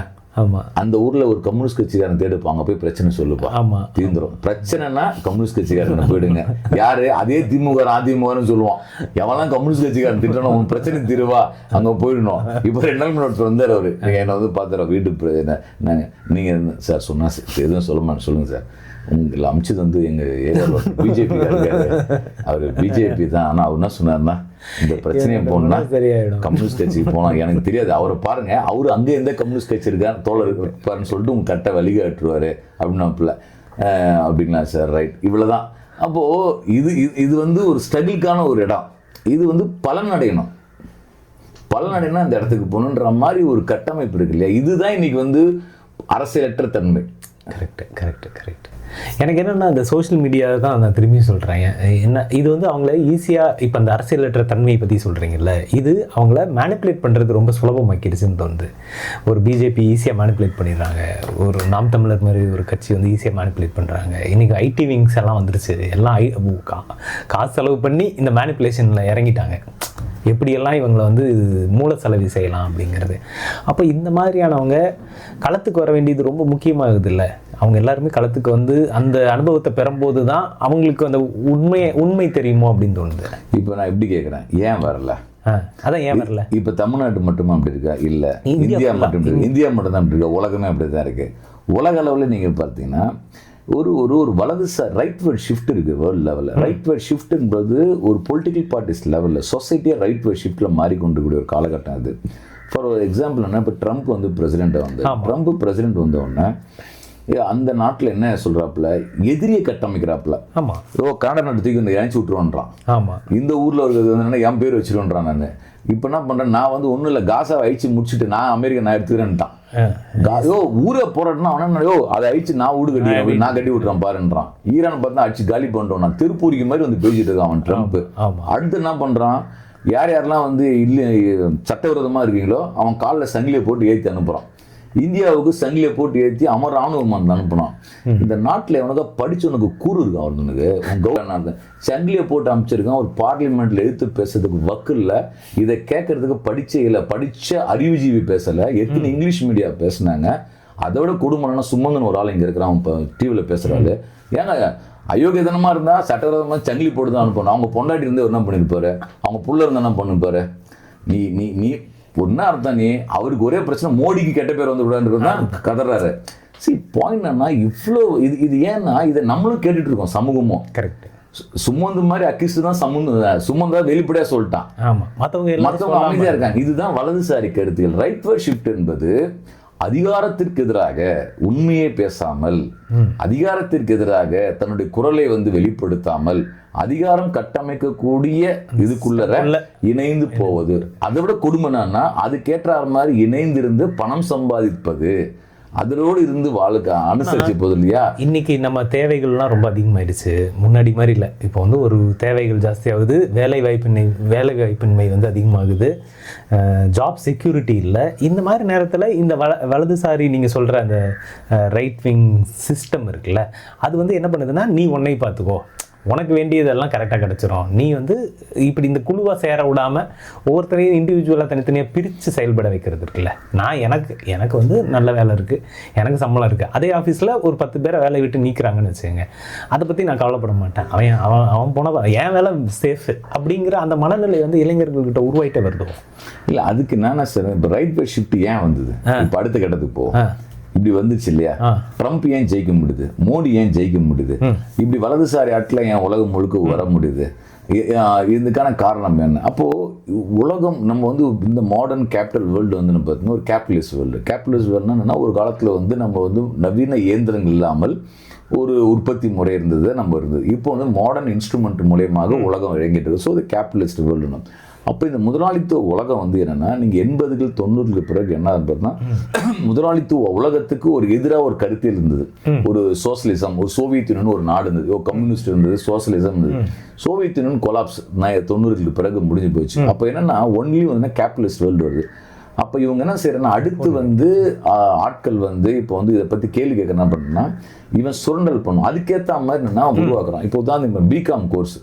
Speaker 1: ஆமாம்,
Speaker 2: அந்த ஊரில் ஒரு கம்யூனிஸ்ட் கட்சிக்காரன் தேடுப்பாங்க, போய் பிரச்சனை சொல்லுப்பா,
Speaker 1: ஆமாம்,
Speaker 2: தீர்ந்துடும். பிரச்சனைனா கம்யூனிஸ்ட் கட்சிக்காரன் போயிடுங்க. யாரு, அதே திமுக அதிமுகன்னு சொல்லுவான், எவெல்லாம் கம்யூனிஸ்ட் கட்சிக்காரன் திட்டணும், உன் பிரச்சனை தீருவா, அங்கே போயிடணும். இப்போ 2 நாள் முன்னாடி வந்தார் அவர், என்னை வந்து பார்த்தார வீட்டு, நீங்கள் சார் சொன்னா எதுவும் சொல்லுங்கள் சார், உங்களை அமிச்சது வந்து எங்கள் ஏரியாவில் பிஜேபி அவர் பிஜேபி தான், ஆனால் அவர் என்ன சொன்னார்னா, இந்த பிரச்சனையை போனா கம்யூனிஸ்ட் கட்சிக்கு போனால் எனக்கு தெரியாது, அவரை பாருங்க, அவரு அங்கே எந்த கம்யூனிஸ்ட் கட்சி இருக்காரு தோழர் இருப்பாருன்னு சொல்லிட்டு உங்க கரெக்டாக வழிகாட்டுருவாரு அப்படின்னாப்புல. அப்படிங்களா சார், ரைட், இவ்வளோதான். அப்போது இது வந்து ஒரு ஸ்ட்ரகிள்கான ஒரு இடம், இது வந்து பலனடையணும், பலனடைனா அந்த இடத்துக்கு போகணுன்ற மாதிரி ஒரு கட்டமைப்பு இருக்கு இல்லையா, இதுதான் இன்னைக்கு வந்து அரசியலற்ற தன்மை.
Speaker 1: கரெக்ட். எனக்கு என்னென்னா, இந்த சோஷியல் மீடியா தான் நான் திரும்பி சொல்கிறேன். என்ன இது வந்து அவங்கள ஈஸியாக, இப்போ அந்த அரசியலற்ற தன்மையை பற்றி சொல்கிறீங்கல்ல, இது அவங்கள மேனிப்புலேட் பண்ணுறது ரொம்ப சுலபமாக்கிடுச்சுன்னு தோணுது. ஒரு பிஜேபி ஈஸியாக மேனிப்புலேட் பண்ணிடுறாங்க, ஒரு நாம் தமிழர் மாதிரி ஒரு கட்சி வந்து ஈஸியாக மேனிப்புலேட் பண்ணுறாங்க. இன்றைக்கி ஐடி விங்ஸ் எல்லாம் வந்துருச்சு, எல்லாம் காசு செலவு பண்ணி இந்த மேனிப்புலேஷனில் இறங்கிட்டாங்க, எப்படியெல்லாம் இவங்களை வந்து மூல செலவு செய்யலாம் அப்படிங்கிறது. அப்போ இந்த மாதிரியானவங்க களத்துக்கு வர வேண்டியது ரொம்ப முக்கியமாகுது இல்லை, அவங்க எல்லாருமே களத்துக்கு வந்து அந்த அனுபவத்தை பெறும்போது தான் அவங்களுக்கு அந்த உண்மை தெரியுமோ அப்படின்னு தோணுது.
Speaker 2: இப்போ நான் எப்படி கேட்குறேன், ஏன் வரல,
Speaker 1: அதான் ஏன் வரல.
Speaker 2: இப்போ தமிழ்நாட்டு மட்டுமா அப்படி இருக்கா, இல்லை இந்தியா மட்டும் இருக்கு, இந்தியா மட்டும் தான் அப்படி இருக்கா, உலகமே அப்படி தான் இருக்குது. உலக அளவில் நீங்கள் பார்த்தீங்கன்னா ஒரு ஒரு வலதுசாரி ரைட்வர்ட் ஷிஃப்ட் இருக்குது வேர்ல்டு லெவலில். ரைட்வர்ட் ஷிஃப்ட்ன்றது ஒரு பொலிட்டிக்கல் பார்ட்டிஸ் லெவலில் சொசைட்டியாக ரைட்வர்ட் ஷிஃப்ட்டில் மாறிக்கொண்டிருக்கூடிய ஒரு காலகட்டம் அது. ஃபார் ஒரு எக்ஸாம்பிள் என்ன, இப்போ ட்ரம்ப் வந்து பிரசிடெண்ட்டாக வந்து, ட்ரம்ப் பிரசிடெண்ட் வந்தோடனே அந்த நாட்டில் என்ன சொல்கிறாப்புல, எதிரியை கட்டமைக்கிறாப்புல.
Speaker 1: ஆமாம்,
Speaker 2: கனடா நாட்டு தூக்கி வந்து இணைச்சி விட்டுருவான்றான்.
Speaker 1: ஆமாம்,
Speaker 2: இந்த ஊரில் இருக்கிறது வந்து என் பேர் வச்சிருவேன்றான். நான் இப்போ என்ன பண்ணுறேன், நான் வந்து ஒன்றும் இல்லை, காசாவை அழிச்சு முடிச்சுட்டு நான் அமெரிக்கா நான் எடுத்துக்கிறேன்ட்டான். ஊரை போராட்டினா அவனா, அதை அழிச்சு நான் வீடு கட்டி நான் கட்டி விட்டுறான் பாருன்றான். ஈரான் பார்த்தா அடிச்சு காலி பண்ணிட்டோம், நான் திருப்பூரிக்கு மாதிரி வந்து பேசிட்டு இருக்கான் அவன் ட்ரம்ப். அடுத்து என்ன பண்ணுறான், யாரெல்லாம் வந்து இல்லை சட்டவிரோதமாக இருக்கீங்களோ அவன் காலில் சங்கிலியை போட்டு ஏற்றி அனுப்புகிறான். இந்தியாவுக்கு சங்கிலியை போட்டு ஏற்றி அவன் ராணுவம் அனுப்பினான். இந்த நாட்டில் எவனுக்கா படிச்சவனுக்கு கூறு இருக்கு அவனுக்கு கவர்னர் சங்கிலியை போட்டு அமைச்சிருக்கான். ஒரு பார்லிமெண்ட்ல எடுத்து பேசுறதுக்கு வக்கில்ல, இதை கேட்கறதுக்கு படிச்ச அறிவுஜீவி பேசல, எத்தனை இங்கிலீஷ் மீடியா பேசினாங்க. அதோட குடும்பம்னா சுமந்தன் ஒரு ஆள் இங்க இருக்கிறான், இப்போ டிவியில் பேசுறாரு. ஏங்க அயோக்கியதனமா இருந்தா சட்டவிரோதமா சங்கிலி போட்டு தான் அனுப்பணும். அவங்க பொண்டாட்டி இருந்து என்ன பண்ணிருப்பாரு, அவங்க புள்ள இருந்தா என்ன பண்ணிருப்பாரு? நீ நீ நீ ஒன்னா அர்த்தம், நீ அவருக்கு ஒரே பிரச்சனை, மோடிக்கு கெட்ட பேர் வந்து விடான்றது தான் கதறாரு. சரி, பாயிண்ட் என்ன, இவ்வளோ இது ஏன்னா இதை நம்மளும் கேட்டுட்டு இருக்கோம் சமூகமும்.
Speaker 1: கரெக்ட்.
Speaker 2: சுமந்து மாதிரி அக்கிஸ்ட் தான் சுமந்தா வெளிப்படையா சொல்லிட்டான்.
Speaker 1: ஆமா, மற்றவங்க
Speaker 2: அமைதியா இருக்காங்க. இதுதான் வலதுசாரி கருத்துகள். ரைட்வர்ட் ஷிஃப்ட் என்பது அதிகாரத்திற்கு எதிராக உண்மையை பேசாமல், அதிகாரத்திற்கு எதிராக தன்னுடைய குரலை வந்து வெளிப்படுத்தாமல், அதிகாரம் கட்டமைக்கக்கூடிய இதுக்குள்ள இணைந்து போவது. அதை விட கொடுமை என்னன்னா, அதுக்கேற்ற மாதிரி இணைந்திருந்து பணம் சம்பாதிப்பது, அதோடு இருந்து வாழ்க்கை அனுசரிச்சு போகுது இல்லையா.
Speaker 1: இன்னைக்கு நம்ம தேவைகள்லாம் ரொம்ப அதிகமாயிடுச்சு, முன்னாடி மாதிரி இல்லை. இப்போ வந்து ஒரு தேவைகள் ஜாஸ்தியாகுது, வேலை வாய்ப்பின்மை வந்து அதிகமாகுது, ஜாப் செக்யூரிட்டி இல்லை. இந்த மாதிரி நேரத்தில் இந்த வலதுசாரி நீங்கள் சொல்கிற அந்த ரைட் விங் சிஸ்டம் இருக்குல்ல, அது வந்து என்ன பண்ணுதுன்னா, நீ உன்னை பார்த்துக்கோ, உனக்கு வேண்டியதெல்லாம் கரெக்டாக கிடச்சிரும், நீ வந்து இப்படி இந்த குழுவாக சேர விடாமல் ஒவ்வொருத்தரையும் இண்டிவிஜுவலாக தனித்தனியாக பிரித்து செயல்பட வைக்கிறது இருக்குல்ல. நான் எனக்கு வந்து நல்ல வேலை இருக்குது, எனக்கு சம்பளம் இருக்குது, அதே ஆஃபீஸில் ஒரு 10 பேரை வேலையை விட்டு நீக்கிறாங்கன்னு வச்சுக்கோங்க, அதை பற்றி நான் கவலைப்பட மாட்டேன், அவன் போன என் வேலை சேஃபு அப்படிங்கிற அந்த மனநிலை வந்து இளைஞர்கள்கிட்ட உருவாயிட்டே வருது. இல்லை,
Speaker 2: அதுக்கு என்னன்னா சார், இப்போ ரைட் பை ஷிஃப்ட் ஏன் வந்தது, இப்போ அடுத்த கட்டத்துக்கு போகும். இப்படி வந்துச்சு இல்லையா, ட்ரம்ப் ஏன் ஜெயிக்க முடியுது, மோடி ஏன் ஜெயிக்க முடியுது, இப்படி வலதுசாரி ஆட்கள் ஏன் உலகம் முழுக்க வர முடியுது, இதுக்கான காரணம் என்ன? அப்போ உலகம் நம்ம வந்து இந்த மாடர்ன் கேபிட்டல் வேர்ல்டு வந்து பார்த்தீங்கன்னா ஒரு கேபிட்டலிஸ்ட் வேர்ல்டுனா என்னன்னா, ஒரு காலத்தில் வந்து நம்ம வந்து நவீன இயந்திரங்கள் இல்லாமல் ஒரு உற்பத்தி முறை இருந்தது, நம்ம இருந்தது. இப்போ வந்து மாடர்ன் இன்ஸ்ட்ருமெண்ட் மூலயமாக உலகம் இறங்கிட்டு இருக்கு. ஸோ அது கேபிட்டலிஸ்ட் வேர்ல்டுன்னு. அப்போ இந்த முதலாளித்துவ உலகம் வந்து என்னன்னா, நீங்கள் 80கள் 90களுக்கு பிறகு என்ன பார்த்தீங்கன்னா, முதலாளித்துவ உலகத்துக்கு ஒரு எதிராக ஒரு கருத்தியல் இருந்தது. ஒரு சோசியலிசம், ஒரு சோவியத் யூனியன் ஒரு நாடு இருந்தது, ஒரு கம்யூனிஸ்ட் இருந்தது, சோசியலிசம் இருந்தது. சோவியத் யூனியன் கொலாப்ஸ் 90களுக்கு பிறகு முடிஞ்சு போச்சு. அப்போ என்னன்னா, ஒன்லி வந்து கேபிட்டலிஸ்ட் வேர்ல்டு வருது. அப்போ இவங்க என்ன செய்யறேன்னா, அடுத்து வந்து ஆட்கள் வந்து இப்போ வந்து இதை பற்றி கேள்வி கேட்க என்ன பண்ணுறேன்னா, இவன் சுரண்டல் பண்ணும், அதுக்கேற்ற மாதிரி என்ன உருவாக்குறான். இப்போ தான் இந்த பிகாம் கோர்ஸ்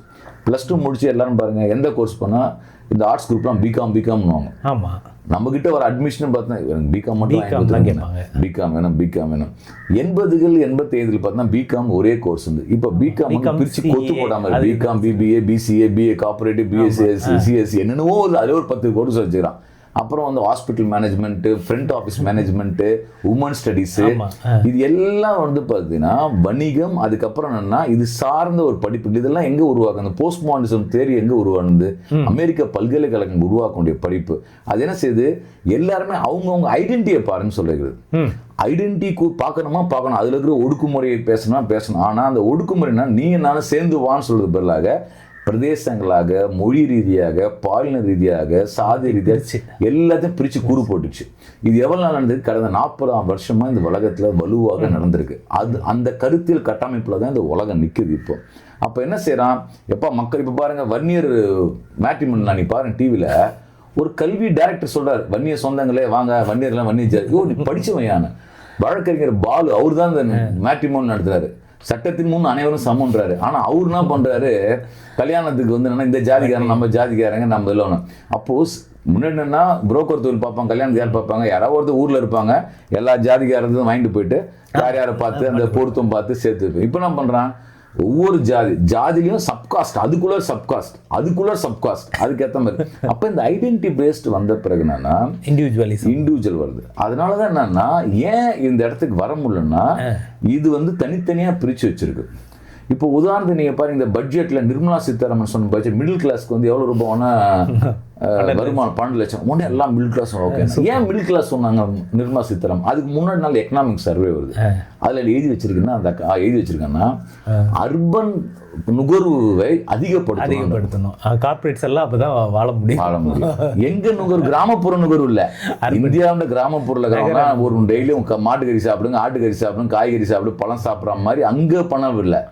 Speaker 2: +2 முடிச்சு எல்லாரும் பாருங்க, எந்த கோர்ஸ் பண்ணால் இந்த ஆர்ட்ஸ் குரூப்லாம் பிகாம்னுவாங்க.
Speaker 1: ஆமாம்,
Speaker 2: நம்ம கிட்ட ஒரு அட்மிஷன் பார்த்தா எனக்கு பிகாம் மட்டும் பிகாம் வேணும். 80கள் 85கள் பார்த்தா பிகாம் ஒரே கோர்ஸ் இருந்து. இப்போ பிகாம் பிரிச்சு கொத்து போடாமல் BCom, BBA, BCA, BA corporative, BSc, சிஎஸ்சி என்னென்னவோ அதில் ஒரு 10 கோர்ஸ் வச்சுக்கிறான். அப்புறம் வந்து hospital management, front office management, woman studies, இது எல்லாம் வந்து பார்த்தீங்கன்னா வணிகம். அதுக்கப்புறம் என்னன்னா, இது சார்ந்த ஒரு படிப்பு. இதெல்லாம் எங்கே உருவாக்கு, அந்த போஸ்ட் மாடர்னிசம் தேரி எங்கே உருவானது, அமெரிக்க பல்கலைக்கழகம் உருவாக்கக்கூடிய படிப்பு. அது என்ன செய்யுது, எல்லாருமே அவங்கவுங்க ஐடென்டிட்டியை பாருன்னு சொல்லுகிறது. ஐடென்டிட்டி பார்க்கணும், அதில் இருக்கிற ஒடுக்குமுறையை பேசணும். ஆனால் அந்த ஒடுக்குமுறைனா நீங்கள் நானும் சேர்ந்து வான்னு சொல்றது பதிலாக பிரதேசங்களாக, மொழி ரீதியாக, பாலின ரீதியாக, சாதி ரீதியாக எல்லாத்தையும் பிரித்து கூறு போட்டுச்சு. இது எவ்வளவு நாள் நடந்தது? கடந்த 40 வருஷமா இந்த உலகத்தில் வலுவாக நடந்திருக்கு. அந்த கருத்தியல் கட்டமைப்புல தான் இந்த உலகம் நிற்குது. இப்போ அப்போ என்ன செய்யறான், மக்கள் இப்போ பாருங்க, வன்னியர் மேட்ரிமோனி நீ பாருங்க டிவியில் ஒரு கல்வி டைரக்டர் சொல்றாரு, வன்னியர் சொந்தங்களே வாங்க, வன்னியர்லாம் வன்னியர் நீ படிச்சவையான வழக்கறிஞர் பாலு அவர் தான் இந்த மேட்ரிமோனி நடத்துறாரு. சட்டத்தின் முன் அனைவரும் சமன்றாரு. ஆனால் அவர் என்ன பண்ணுறாரு, கல்யாணத்துக்கு வந்து என்னன்னா, இந்த ஜாதிக்காரன் நம்ம ஜாதிக்காரங்க நம்ம இல்லை. அப்போது முன்னாடி என்னன்னா புரோக்கர் தொழில் பார்ப்பாங்க, கல்யாணத்துக்கு யார் பார்ப்பாங்க, யாராவது ஒருத்தர் ஊரில் இருப்பாங்க, எல்லா ஜாதிக்காரத்தையும் வாங்கிட்டு போயிட்டு யாரை பார்த்து அந்த பொருத்தம் பார்த்து சேர்த்து. இப்போ என்ன பண்ணுறான், ஒவ்வொரு ஜாதிலையும் சப்காஸ்ட், அதுக்குள்ள சப்காஸ்ட் அதுக்கேற்ற மாதிரி. அப்போ இந்த ஐடென்டிட்டி பேஸ்ட் வந்த பிறகு என்னன்னா இண்டிவிஜுவல் வருது. அதனாலதான் என்னன்னா, ஏன் இந்த இடத்துக்கு வர முடியலன்னா, இது வந்து தனித்தனியா பிரிச்சு வச்சிருக்கு. இப்போ உதாரணத்துக்கு நீங்க பாருங்க, இந்த பட்ஜெட்ல நிர்மலா சீதாராமன் சொன்ன பட்ஜெட் மிடில் கிளாஸ்க்கு வந்து எவ்வளவு ரூபாய்னா வருமானம் 12 லட்சம். உடனே எல்லாம் மிடில் கிளாஸ். ஓகே, ஏன் மிடில் கிளாஸ் சொன்னாங்க நிர்மலா சீதாராமன்? அதுக்கு முன்னாடி நாள் எக்கனாமிக் சர்வே வருது, அதுல எழுதி வச்சிருக்கேன்னா அர்பன் நுகர்வை அதிகப்படுத்தணும்.
Speaker 1: கார்பரேட்ஸ் எல்லாம் அப்பதான் வாழ முடியும்.
Speaker 2: எங்க நுகர்வு, கிராமப்புற நுகர்வு இல்ல. இந்தியாவில் கிராமப்புறல ஒரு டெய்லியும் மாட்டுக்கறி சாப்பிடுங்க, ஆட்டுக்கறி சாப்பிடுங்க, காய்கறி சாப்பிடு, பழம் சாப்பிட்ற மாதிரி அங்க பணம் இல்லை.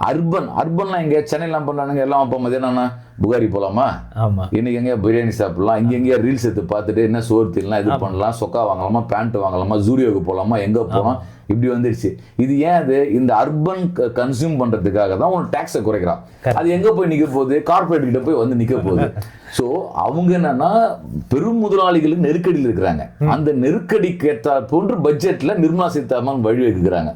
Speaker 2: அர்பன்லாம் எங்கேயா சென்னைலாம் பண்ணுறானுங்க எல்லாம் அப்போ மதியானம் புகாரி போகலாமா,
Speaker 1: ஆமாம்,
Speaker 2: இன்னைக்கு எங்கேயா பிரியாணி சாப்பிடலாம், இங்கே எங்கேயா ரீல்ஸ் எடுத்து பார்த்துட்டு என்ன சோறு தின்னலாம், இது பண்ணலாம், சொக்கா வாங்கலாமா, பேண்ட் வாங்கலாமா, ஜூரியோக்கு போகலாமா, எங்கே போகலாம், இப்படி வந்துடுச்சு. இது ஏன் அது இந்த அர்பன் கன்சியூம் பண்ணுறதுக்காக தான் உனக்கு டேக்ஸை குறைக்கிறான். அது எங்கே போய் நிற்க போகுது, கார்பரேட் கிட்ட போய் வந்து நிற்க போகுது. ஸோ அவங்க என்னன்னா பெரும் முதலாளிகளுக்கு நெருக்கடியில் இருக்கிறாங்க. அந்த நெருக்கடிக்கு ஏற்ற போன்று பட்ஜெட்டில் நிர்மலா சீதாராமன் வழி வைக்கிறாங்க.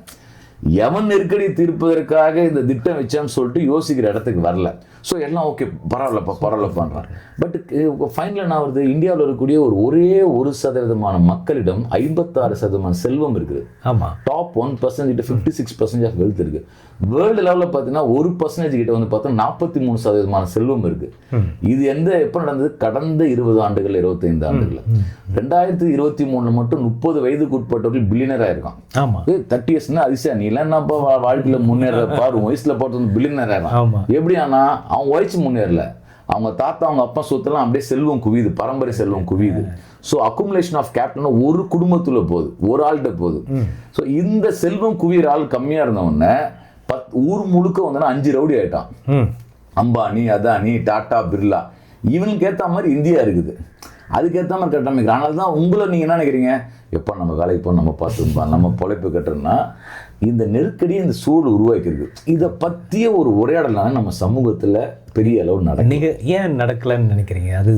Speaker 2: எவன் நெருக்கடி தீர்ப்பதற்காக இந்த திட்டம் வச்சான்னு சொல்லிட்டு யோசிக்கிற இடத்துக்கு வரல. ஸோ எல்லாம் ஓகே பரவாயில்ல பண்ணுறான். பட் ஃபைனல் என்ன வருது, இந்தியாவில் இருக்கக்கூடிய ஒரே 1% மக்களிடம் 56% செல்வம் இருக்குது.
Speaker 1: ஆமாம்,
Speaker 2: டாப் 1% கிட்ட 56% ஆஃப் வெல்த் இருக்கு. வேர்ல்டு லெவலில் பார்த்தீங்கன்னா 1% கிட்ட வந்து பார்த்தா 43% செல்வம் இருக்கு. இது எப்போ நடந்தது, கடந்த 20 ஆண்டுகள் 25 ஆண்டுகள். 2023 மட்டும் 30 வயதுக்கு உட்பட்டவர்கள் பில்லியனர் ஆயிருக்கான். 30 இயர்ஸ்னா அதிசயம். நீ எல்லாம் இப்போ வாழ்க்கையில் முன்னேற பாரு, வயசுல போட்டு பில்லியனர் ஆயிரும். எப்படி ஆனா அவன் வயசு முன்னேறல, அவங்க தாத்தா அவங்க அப்பா சொத்தெல்லாம் அப்படியே செல்வம் குவியுது, பரம்பரை செல்வம் குவியுது. ஸோ அக்குமுலேஷன் ஆஃப் கேபிட்டல் ஒரு குடும்பத்துல போகுது, ஒரு ஆள்கிட்ட போகுது. ஸோ இந்த செல்வம் குவியிற ஆள் கம்மியா இருந்தவொடனே ஊர் முழுக்க வந்தோன்னா 5 ரவுடி ஆயிட்டான். அம்பானி, அதானி, டாடா, பிர்லா, இவனுக்கு ஏற்ற மாதிரி இந்தியா இருக்குது. அதுக்கேற்ற மாதிரி கட்டமைக்கிறேன். அதனால தான் உங்களை நீங்கள் என்ன நினைக்கிறீங்க, எப்போ நம்ம வேலைக்கு போய் நம்ம பார்த்துப்பா நம்ம பொழைப்பு கட்டுறோம்னா இந்த நெருக்கடியை இந்த சூழல் உருவாக்கிருக்கு. இதை பற்றிய ஒரு உரையாடலாம் நம்ம சமூகத்தில் பெரிய அளவு நடக்கும்.
Speaker 1: நீங்கள் ஏன் நடக்கலைன்னு நினைக்கிறீங்க? அது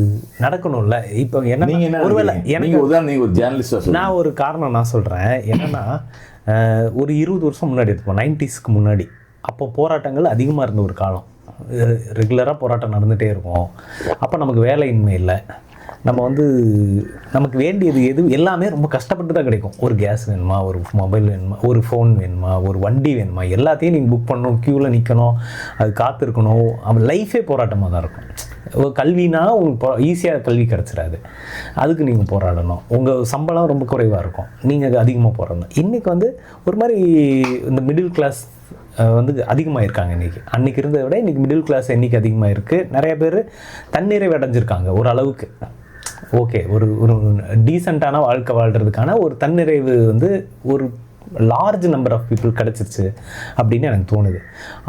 Speaker 1: நடக்கணும்ல. இப்போ என்ன
Speaker 2: நீங்கள்
Speaker 1: ஒருவேளை எனக்கு
Speaker 2: நீங்கள் ஒரு ஜேர்னலிஸ்டாக
Speaker 1: நான் ஒரு காரணம் நான் சொல்கிறேன். என்னென்னா ஒரு 20 வருஷம் முன்னாடி இருப்போம், 90ஸ்க்கு முன்னாடி. அப்போ போராட்டங்கள் அதிகமாக இருந்த ஒரு காலம். ரெகுலராக போராட்டம் நடந்துகிட்டே இருக்கும். அப்போ நமக்கு வேலையின்மை இல்லை. நம்ம நமக்கு வேண்டியது எல்லாமே ரொம்ப கஷ்டப்பட்டு தான் கிடைக்கும். ஒரு கேஸ் வேணுமா, ஒரு மொபைல் வேணுமா, ஒரு ஃபோன் வேணுமா, ஒரு வண்டி வேணுமா, எல்லாத்தையும் நீங்கள் புக் பண்ணணும், க்யூவில் நிற்கணும், அது காத்திருக்கணும். அவன் லைஃபே போராட்டமாக தான் இருக்கும். கல்வினா உங்களுக்கு ஈஸியாக கல்வி கிடச்சிடாது, அதுக்கு நீங்கள் போராடணும். உங்கள் சம்பளம் ரொம்ப குறைவாக இருக்கும், நீங்கள் அது அதிகமாக போராடணும். இன்றைக்கி ஒரு மாதிரி இந்த மிடில் கிளாஸ் அதிகமாக இருக்காங்க. அன்றைக்கி இருந்ததை விட இன்றைக்கி மிடில் கிளாஸ் எண்ணிக்கை அதிகமாக இருக்குது. நிறைய பேர் தன்னிறைவு அடைஞ்சிருக்காங்க ஒரு அளவுக்கு. ஓகே, ஒரு டீசெண்டான வாழ்க்கை வாழ்கிறதுக்கான ஒரு தன்னிறைவு ஒரு லார்ஜ் நம்பர் ஆஃப் பீப்புள் கிடச்சிருச்சு அப்படின்னு எனக்கு தோணுது.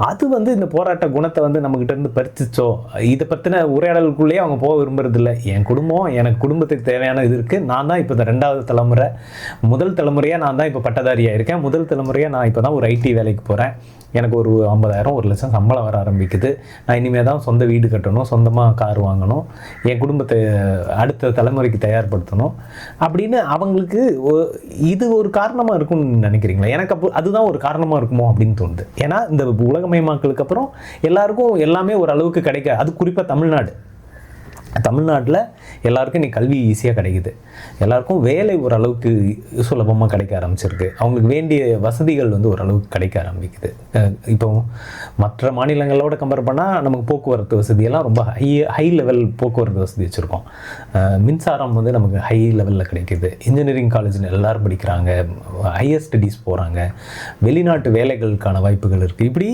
Speaker 1: அது இந்த போராட்ட குணத்தை நம்மக்கிட்ட இருந்து பறிச்சிச்சோ, இதை பற்றின உரையாடலுக்குள்ளேயே அவங்க போக விரும்புறதில்லை. என் குடும்பம், எனக்கு குடும்பத்துக்கு தேவையான இது இருக்குது. நான் தான் இப்போ இந்த 2வது தலைமுறை, முதல் தலைமுறையாக நான் தான் இப்போ பட்டதாரியாக இருக்கேன். முதல் தலைமுறையாக நான் இப்போ தான் ஒரு ஐடி வேலைக்கு போகிறேன். எனக்கு ஒரு 50,000 1 லட்சம் சம்பளம் வர ஆரம்பிக்குது. நான் இனிமேல் தான் சொந்த வீடு கட்டணும், சொந்தமாக கார் வாங்கணும், என் குடும்பத்தை அடுத்த தலைமுறைக்கு தயார்படுத்தணும் அப்படின்னு அவங்களுக்கு இது ஒரு காரணமாக இருக்கும்னு நினைக்கிறீங்களா? எனக்கு அப்போ அதுதான் ஒரு காரணமாக இருக்குமோ அப்படின்னு தோணுது. ஏன்னா இந்த உலகமயமாக்கலுக்கு அப்புறம் எல்லாருக்கும் எல்லாமே ஒரு அளவுக்கு கிடைக்க, அது குறிப்பாக தமிழ்நாட்டில் எல்லாருக்கும் இன்றைக்கி கல்வி ஈஸியாக கிடைக்குது. எல்லாருக்கும் வேலை ஓரளவுக்கு சுலபமாக கிடைக்க ஆரம்பிச்சிருக்கு. அவங்களுக்கு வேண்டிய வசதிகள் ஓரளவுக்கு கிடைக்க ஆரம்பிக்குது. இப்போ மற்ற மாநிலங்களோட கம்பேர் பண்ணால் நமக்கு போக்குவரத்து வசதியெல்லாம் ரொம்ப ஹை லெவல் போக்குவரத்து வசதி வச்சுருக்கோம். மின்சாரம் நமக்கு ஹை லெவலில் கிடைக்கிது. இன்ஜினியரிங் காலேஜில் எல்லோரும் படிக்கிறாங்க, ஹையர் ஸ்டடீஸ் போகிறாங்க, வெளிநாட்டு வேலைகளுக்கான வாய்ப்புகள் இருக்குது. இப்படி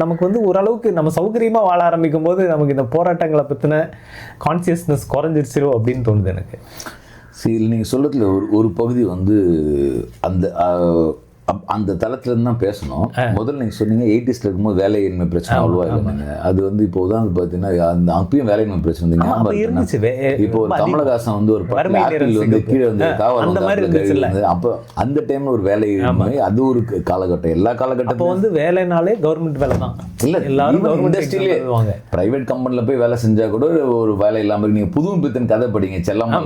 Speaker 1: நமக்கு ஓரளவுக்கு நம்ம சௌகரியமாக வாழ ஆரம்பிக்கும் போது நமக்கு இந்த போராட்டங்களை பற்றின கான்சியஸ்னஸ் குறைஞ்சிருச்சிரோ அப்படின்னு தோணுது எனக்கு.
Speaker 2: சரி, நீங்கள் சொல்கிறதுல ஒரு பகுதி அந்த தளத்துலேருந்து தான் பேசணும். முதல்ல நீங்கள் சொன்னீங்க 80s இருக்கும்போது வேலையின்மை பிரச்சனை அவ்வளோவா இல்லைங்க. அது இப்போ உதாரணம் பார்த்தீங்கன்னா அப்பயும் வேலையின்மை பிரச்சனை இருந்துச்சு. இப்போ ஒரு கமலஹாசன் ஒரு கீழே அப்போ அந்த டைம்ல ஒரு வேலையின்மை, அது ஒரு காலகட்டம். எல்லா காலகட்டமும் வேலைனாலே கவர்மெண்ட் வேலை தான். இல்லை, எல்லாரும் இண்டஸ்ட்ரியிலே பிரைவேட் கம்பெனியில் போய் வேலை செஞ்சா கூட ஒரு வேலை இல்லாமல். நீங்கள் புது பித்தன் கதை படிங்க, செல்லம்மா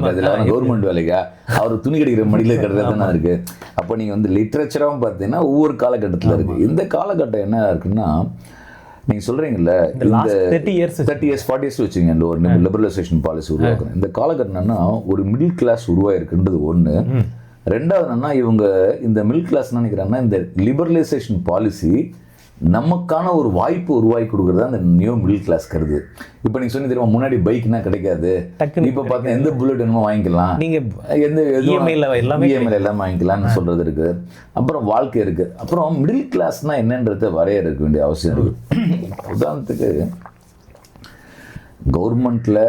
Speaker 2: கவர்மெண்ட் வேலைக்கா, அவர் துணி கிடைக்கிற மடியில் இருக்கிறது தானே இருக்கு. அப்போ நீங்கள் லிட்ரேச்சராக பார்த்தீங்கன்னா ஒவ்வொரு காலகட்டத்தில் இருக்குது. இந்த காலகட்டம் என்ன இருக்குன்னா, நீங்கள் சொல்கிறீங்கல்ல, இந்த 30 இயர்ஸ் 40 இயர்ஸ் வச்சுங்க இந்த ஒரு லிபரலைசேஷன் பாலிசி உருவாக்கணும். இந்த காலகட்டம் என்னன்னா ஒரு மிடில் கிளாஸ் உருவாயிருக்குன்றது ஒன்று. ரெண்டாவது என்னன்னா, இவங்க இந்த மிடில் கிளாஸ் நினைக்கிறாங்கன்னா இந்த லிபரலைசேஷன் பாலிசி நமக்கான ஒரு வாய்ப்பு உருவாக்கி கொடுக்குறதா அந்த நியூ மிடில் கிளாஸ் கருது. இப்போ நீங்கள் சொன்னி தெரியுமா, முன்னாடி பைக்னா கிடைக்காது, இப்போ பார்த்தீங்கன்னா எந்த புல்லட் என்னமோ வாங்கிக்கலாம், நீங்கள் எந்த இஎம்ஐல எல்லாமே வாங்கிக்கலாம்னு சொல்கிறது இருக்குது. அப்புறம் வாழ்க்கை இருக்குது. அப்புறம் மிடில் கிளாஸ்னால் என்னன்றதை வரையறுக்க வேண்டிய அவசியம் இருக்குது. உதாரணத்துக்கு கவர்மெண்ட்டில்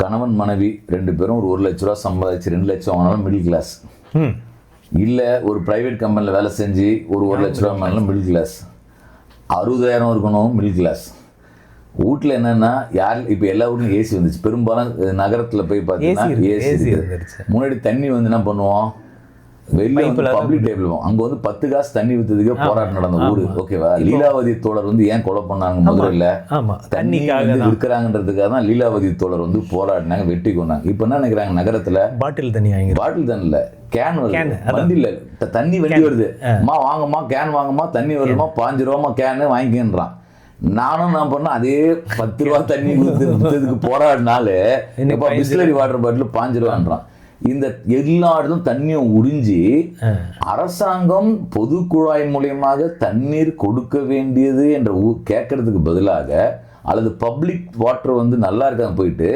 Speaker 2: கணவன் மனைவி 2 பேரும் ஒரு 1 லட்ச ரூபா சம்பாதிச்சு 2 லட்சம் வாங்கினாலும் மிடில் கிளாஸ். இல்லை ஒரு ப்ரைவேட் கம்பெனியில் வேலை செஞ்சு ஒரு 1 லட்ச ரூபா வாங்கினாலும் மிடில் கிளாஸ். 60,000 இருக்கணும் மிடில் கிளாஸ். வீட்டில் என்னன்னா யார் இப்போ எல்லா வீட்லையும் ஏசி வந்துச்சு. பெரும்பாலும் நகரத்தில் போய் பார்த்தீங்கன்னா ஏசி இருக்கு. முன்னாடி தண்ணி வந்து என்ன பண்ணுவோம், வெளியே வந்து பப்ளிக் டேபிள் அங்கே வந்து 10 காசு தண்ணி விற்றதுக்கே போராட்டம் நடந்த ஊர். ஓகேவா? லீலாவதி தோழர் வந்து ஏன் கொலை பண்ணாங்க முதல்ல, தண்ணி வந்து இருக்கிறாங்கன்றதுக்காக தான் லீலாவதி தோழர் வந்து போராடினாங்க, வெட்டி கொண்டாங்க. இப்போ என்ன நினைக்கிறாங்க, நகரத்தில் பாட்டில் தண்ணி இல்லை கேன் வருது, வண்டியில் தண்ணி வண்டி வருது, அம்மா வாங்கம்மா கேன் வாங்கம்மா, தண்ணி வருமா 5 ரூபாமா கேனு வாங்கிக்கின்றான். நானும் நான் பண்ண அதே 10 ரூபா தண்ணி கொடுத்ததுக்கு போராடினாலே பிஸ்லரி வாட்டர் பாட்டில் 5 ரூபான்றான். இந்த எல்லா இடத்தும் தண்ணியும் உறிஞ்சி அரசாங்கம் பொது குழாய் மூலியமாக தண்ணீர் கொடுக்க வேண்டியது என்ற கேட்கறதுக்கு பதிலாக, அல்லது பப்ளிக் வாட்டர் வந்து நல்லா இருக்காங்க போயிட்டு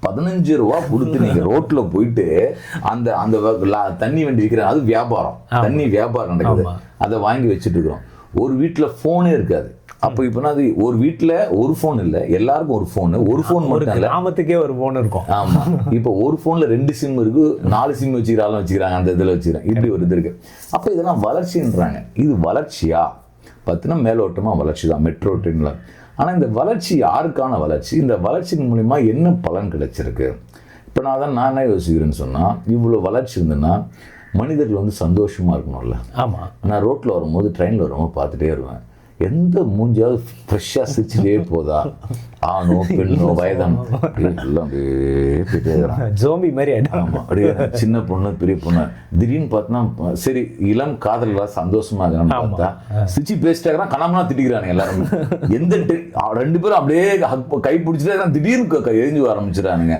Speaker 2: 15 ரூபா கொடுத்து நீங்க ரோட்ல போயிட்டு அந்த அந்த தண்ணி வண்டி இருக்கிற, அது வியாபாரம், தண்ணி வியாபாரம் நடக்குது, அதை வாங்கி வச்சுட்டு இருக்கிறோம். ஒரு வீட்டுல போனே இருக்காது. அப்போ இப்போ அது ஒரு வீட்டில் ஒரு ஃபோன் இல்லை, எல்லாருக்கும் ஒரு ஃபோன் மட்டும் இல்லை,
Speaker 1: கிராமத்துக்கே ஒரு ஃபோன் இருக்கும்.
Speaker 2: ஆமாம். இப்போ ஒரு ஃபோனில் 2 சிம் இருக்கு, 4 சிம் வச்சுக்கிறாலும் வச்சுக்கிறாங்க, அந்த இதில் வச்சுக்கிறாங்க, இப்படி ஒரு இது இருக்கு. அப்போ இதெல்லாம் வளர்ச்சின்றாங்க. இது வளர்ச்சியா பார்த்தினா மேலோட்டமாக வளர்ச்சி தான், மெட்ரோ ட்ரெயினில். ஆனால் இந்த வளர்ச்சி யாருக்கான வளர்ச்சி? இந்த வளர்ச்சியின் மூலிமா என்ன பலன் கிடைச்சிருக்கு? இப்போ நான் என்ன யோசிக்கிறேன்னு சொன்னால், இவ்வளோ வளர்ச்சி இருந்ததுன்னா மனிதர்கள் வந்து சந்தோஷமாக இருக்கணும்ல.
Speaker 1: ஆமாம்.
Speaker 2: நான் ரோட்டில் வரும்போது, ட்ரெயினில் வரும்போது பார்த்துட்டே வருவேன், எந்த மூஞ்சாவது ஃப்ரெஷ்ஷாக சிரிச்சுட்டே போதா, ஆணோ பெண்ணோ வயதானோ எல்லாம் அப்படியே போயிட்டே இருக்கிறான்,
Speaker 1: ஜோம்பி மாதிரி.
Speaker 2: ஆமாம், அப்படியே சின்ன பொண்ணு பெரிய பொண்ணு திடீர்னு பார்த்தோன்னா சரி இளம் காதல் சந்தோஷமாக இருக்கிறான்னு பார்த்தா சிரிச்சு பேசிட்டாங்கன்னா கணவனா திட்டிக்கிறாங்க எல்லாருமே. எந்த 2 பேரும் அப்படியே கை பிடிச்சிட்டே திடீர்னு எரிஞ்சு ஆரம்பிச்சிடறானுங்க.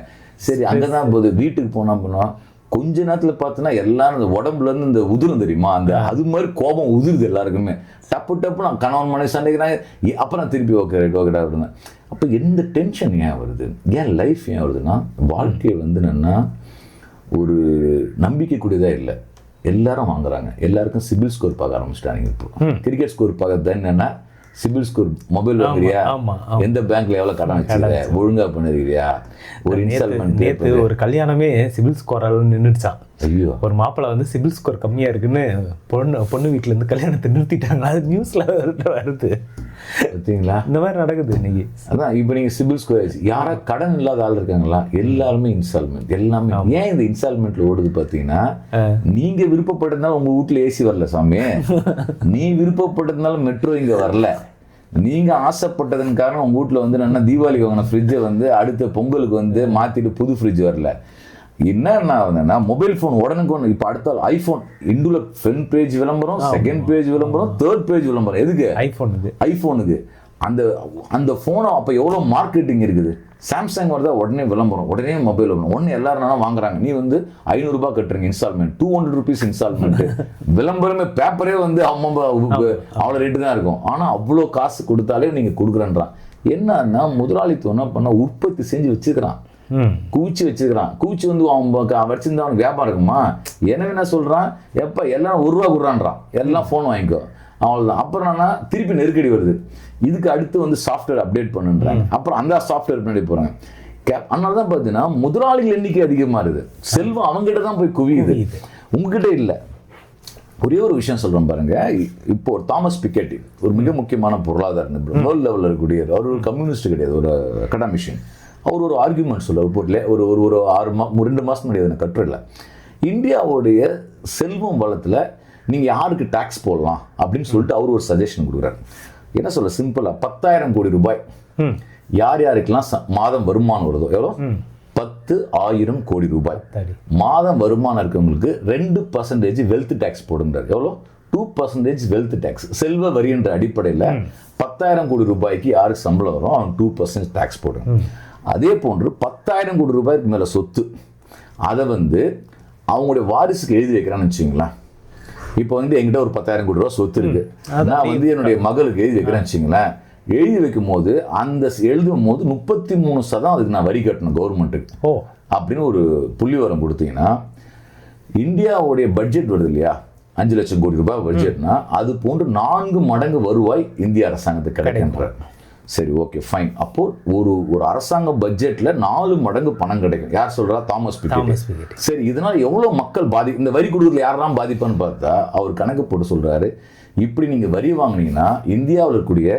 Speaker 2: சரி அங்கே தான் போகுது. வீட்டுக்கு போனால் கொஞ்ச நேரத்தில் பார்த்தோன்னா எல்லாரும் இந்த உடம்புலேருந்து இந்த உதிரும் தெரியுமா, அந்த அது மாதிரி கோபம் உதிருது எல்லாருக்குமே. டப்பு நான் கணவன் மனைவி சண்டைக்கிறாங்க, அப்புறம் திருப்பி ஓகே அப்படின்னா. அப்போ எந்த டென்ஷன் ஏன் வருது, ஏன் லைஃப் ஏன் வருதுன்னா, வாழ்க்கை வந்து என்னென்னா ஒரு நம்பிக்கைக்கூடியதாக இல்லை. எல்லாரும் வாங்குறாங்க, எல்லாருக்கும் சிபில் ஸ்கோர் பார்க்க ஆரம்பிச்சிட்டாங்க. இப்போ கிரிக்கெட் ஸ்கோர் பார்க்கறது என்னென்னா சிபில் ஸ்கோர், மொபைல் வாங்குறியா, எந்த பேங்க்ல எவ்வளவு கடன் வச்சிருக்க, ஒழுங்கா பண்ணிருக்கியா, ஒரு இன்ஸ்டால்மெண்ட்.
Speaker 1: நேற்று ஒரு கல்யாணமே சிபில் ஸ்கோரால நின்றுச்சான். ஐயோ, ஒரு மாப்பிள்ளை வந்து சிபில் ஸ்கோர் கம்மியா இருக்குன்னு பொண்ணு வீட்டுல இருந்து கல்யாணத்தை நிறுத்திட்டாங்க. அது நியூஸ்ல வருது பார்த்தீங்களா? இந்த மாதிரி நடக்குது இன்னைக்கு.
Speaker 2: அதான் இப்போ நீங்க சிபில் ஸ்கோர் யாரா கடன் இல்லாத ஆள் இருக்காங்களா, எல்லாருமே இன்ஸ்டால்மெண்ட், எல்லாமே. ஏன் இந்த இன்ஸ்டால்மெண்ட்ல ஓடுது பார்த்தீங்கன்னா, நீங்க விருப்பப்பட்டதுனால உங்க வீட்டுல ஏசி வரல சாமி, நீ விருப்பப்பட்டதுனால மெட்ரோ இங்க வரல, நீங்க ஆசைப்பட்டதன் காரணம் உங்க வீட்டுல வந்து என்ன தீபாவளிக்கு வாங்கின ஃப்ரிட்ஜை வந்து அடுத்த பொங்கலுக்கு வந்து மாத்திட்டு புது ஃப்ரிட்ஜ் வரல. என்னன்னா மொபைல் ஃபோன் உடனுக்கு ஒன்று. இப்போ அடுத்த ஐஃபோன் இண்டுல ஃப்ரண்ட் பேஜ் விளம்பரம், செகண்ட் பேஜ் விளம்பரம், தேர்ட் பேஜ் விளம்பரம். எதுக்கு? ஐஃபோனுக்கு. அந்த ஃபோனை அப்போ எவ்வளோ மார்க்கெட்டிங் இருக்குது. சாம்சங் வருதா உடனே விளம்பரம், உடனே மொபைல் விளம்பரம், உடனே எல்லாரும் வாங்குறாங்க. நீ வந்து 500 ரூபாய் கட்டுறீங்க இன்ஸ்டால்மெண்ட், 200 rupees இன்ஸ்டால்மெண்ட். விளம்பரமே பேப்பரே வந்து அவ்வளோ ரேட்டு தான் இருக்கும். ஆனால் அவ்வளோ காசு கொடுத்தாலே நீங்கள் கொடுக்குறேன்றான். என்னன்னா முதலாளித்துவம் என்ன பண்ண, உற்பத்தி செஞ்சு வச்சுக்கிறான், குவிச்சு வச்சுக்கிறான். குவிச்சு வந்து அவன் வச்சிருந்தா அவனுக்கு வியாபாரம் இருக்குமா? எனவே என்ன சொல்றான், எப்ப எல்லாம் 1 ரூபா கொடுறான்றான், எல்லாம் ஃபோன் வாங்கிக்கோ, அவ்வளோதான். அப்புறம் என்னன்னா திருப்பி நெருக்கடி வருது. இதுக்கு அடுத்து வந்து சாஃப்ட்வேர் அப்டேட் பண்ணுன்றாங்க. அப்புறம் அந்த சாஃப்ட்வேர் பண்ணி போறாங்க. அதனால தான் பார்த்தீங்கன்னா முதலாளிகள் எண்ணிக்கை அதிகமாக இருக்குது. செல்வம் அவங்ககிட்ட தான் போய் குவியுது, உங்ககிட்ட இல்லை. ஒரே ஒரு விஷயம் சொல்கிறேன் பாருங்க. இப்போ ஒரு தாமஸ் பிக்கெட்டி, ஒரு மிக முக்கியமான பொருளாதார நிபுணர், வேர்ல்ட் லெவலில் இருக்கக்கூடிய, அவர் ஒரு கம்யூனிஸ்ட் கிடையாது, ஒரு அகடமிஷியன். அவர் ஒரு ஆர்குமெண்ட் சொல்ல போட்டில் ஒரு 2 மாதம் முன்னாடி அதை கட்டுரையில், இந்தியாவுடைய செல்வம் வளத்தில் நீங்கள் யாருக்கு டேக்ஸ் போடலாம் அப்படின்னு சொல்லிட்டு அவர் ஒரு சஜஷன் கொடுக்குறாரு. என்ன சொல்ல, சிம்பிளாக 10,000 கோடி ரூபாய் யார் யாருக்கெல்லாம் மாதம் வருமானம் வருதோ, எவ்வளோ 10,000 கோடி ரூபாய் மாதம் வருமானம் இருக்கவங்களுக்கு 2% வெல்த் டேக்ஸ் போடுங்கிறார். எவ்வளோ? 2% வெல்த் டேக்ஸ், செல்வ வரி என்ற அடிப்படையில் 10,000 கோடி ரூபாய்க்கு யாருக்கு சம்பளம் வரும் அவன் 2% டேக்ஸ் போடுங்க. அதே போன்று 10,000 கோடி ரூபாய்க்கு மேலே சொத்து, அதை வந்து அவங்களுடைய வாரிசுக்கு எழுதி வைக்கிறான்னு வச்சுங்களேன். இப்போ வந்து என்கிட்ட ஒரு 10,000 கோடி ரூபா சொத்து இருக்கு, நான் வந்து என்னுடைய மகளுக்கு எழுதி வைக்கிறேன்னு வச்சுங்களேன். எழுதி வைக்கும் போது அந்த எழுதும் போது 33% அதுக்கு நான் வரி கட்டணும் கவர்மெண்ட்டுக்கு அப்படின்னு ஒரு புள்ளிவரம் கொடுத்தீங்கன்னா, இந்தியாவுடைய பட்ஜெட் வருது இல்லையா, 5 லட்சம் கோடி ரூபாய் பட்ஜெட்னா அது போன்று 4 மடங்கு வருவாய் இந்திய அரசாங்கத்துக்கு கிடைக்கின்றார். சரி, ஓகே, ஃபைன். அப்போ ஒரு அரசாங்க பட்ஜெட்ல 4 மடங்கு பணம் கிடைக்கும். யார் சொல்றா? Thomas Piketty. சரி, இதனால எவ்வளவு மக்கள் இந்த வரி கொடுக்கறதுல யாரெல்லாம் பாதிப்பான்னு பார்த்தா அவர் கணக்கு போட்டு சொல்றாரு, இப்படி நீங்க வரி வாங்கினீங்கன்னா இந்தியாவில் இருக்கக்கூடிய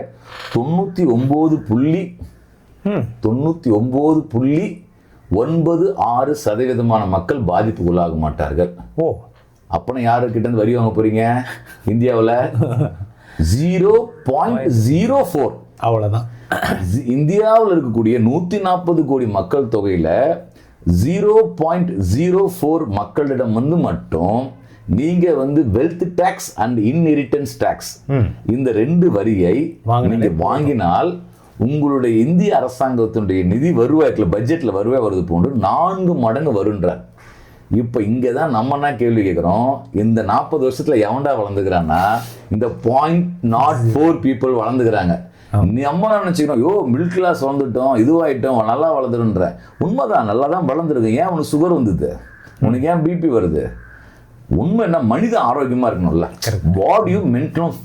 Speaker 2: 99.96% மக்கள் பாதிப்புக்குள்ளாக மாட்டார்கள். அப்பனா யாருக்கிட்ட இருந்து வரி வாங்க போறீங்க? இந்தியாவில் 0.04.
Speaker 1: அவ்வளவுதான்.
Speaker 2: இந்தியாவில் இருக்கக்கூடிய 140 கோடி மக்கள் தொகையில 0.04 மக்களிடம் மட்டும் நீங்க wealth tax and inheritance tax இந்த 2 வரியை நீங்க வாங்கினால் உங்களுடைய இந்திய அரசாங்கத்தினுடைய நிதி வருவாய்க்குள்ள பட்ஜெட்ல வருவாய் வருது போன்று 4 மடங்கு வருன்றார். இப்ப இங்கதான் நம்ம என்ன கேள்வி கேட்கிறோம், இந்த 40 வருஷத்துல எவன்டா வளர்ந்துக்கிறான்னா இந்த 0.04 பீப்புள் வளர்ந்துக்கிறாங்க. நம்ம நினைச்சுக்கிறோம், யோ மிடில் கிளாஸ் வளர்ந்துட்டோம், இதுவாயிட்டோம், நல்லா வளர்ந்துருன்ற. உண்மைதான், நல்லா தான் வளர்ந்துருக்கு. ஏன் உனக்கு சுகர் வந்தது? உனக்கு ஏன் பிபி வருது? உண்மை என்ன, மனித ஆரோக்கியமா இருக்கணும்ல, பாடியும் மென்டலும்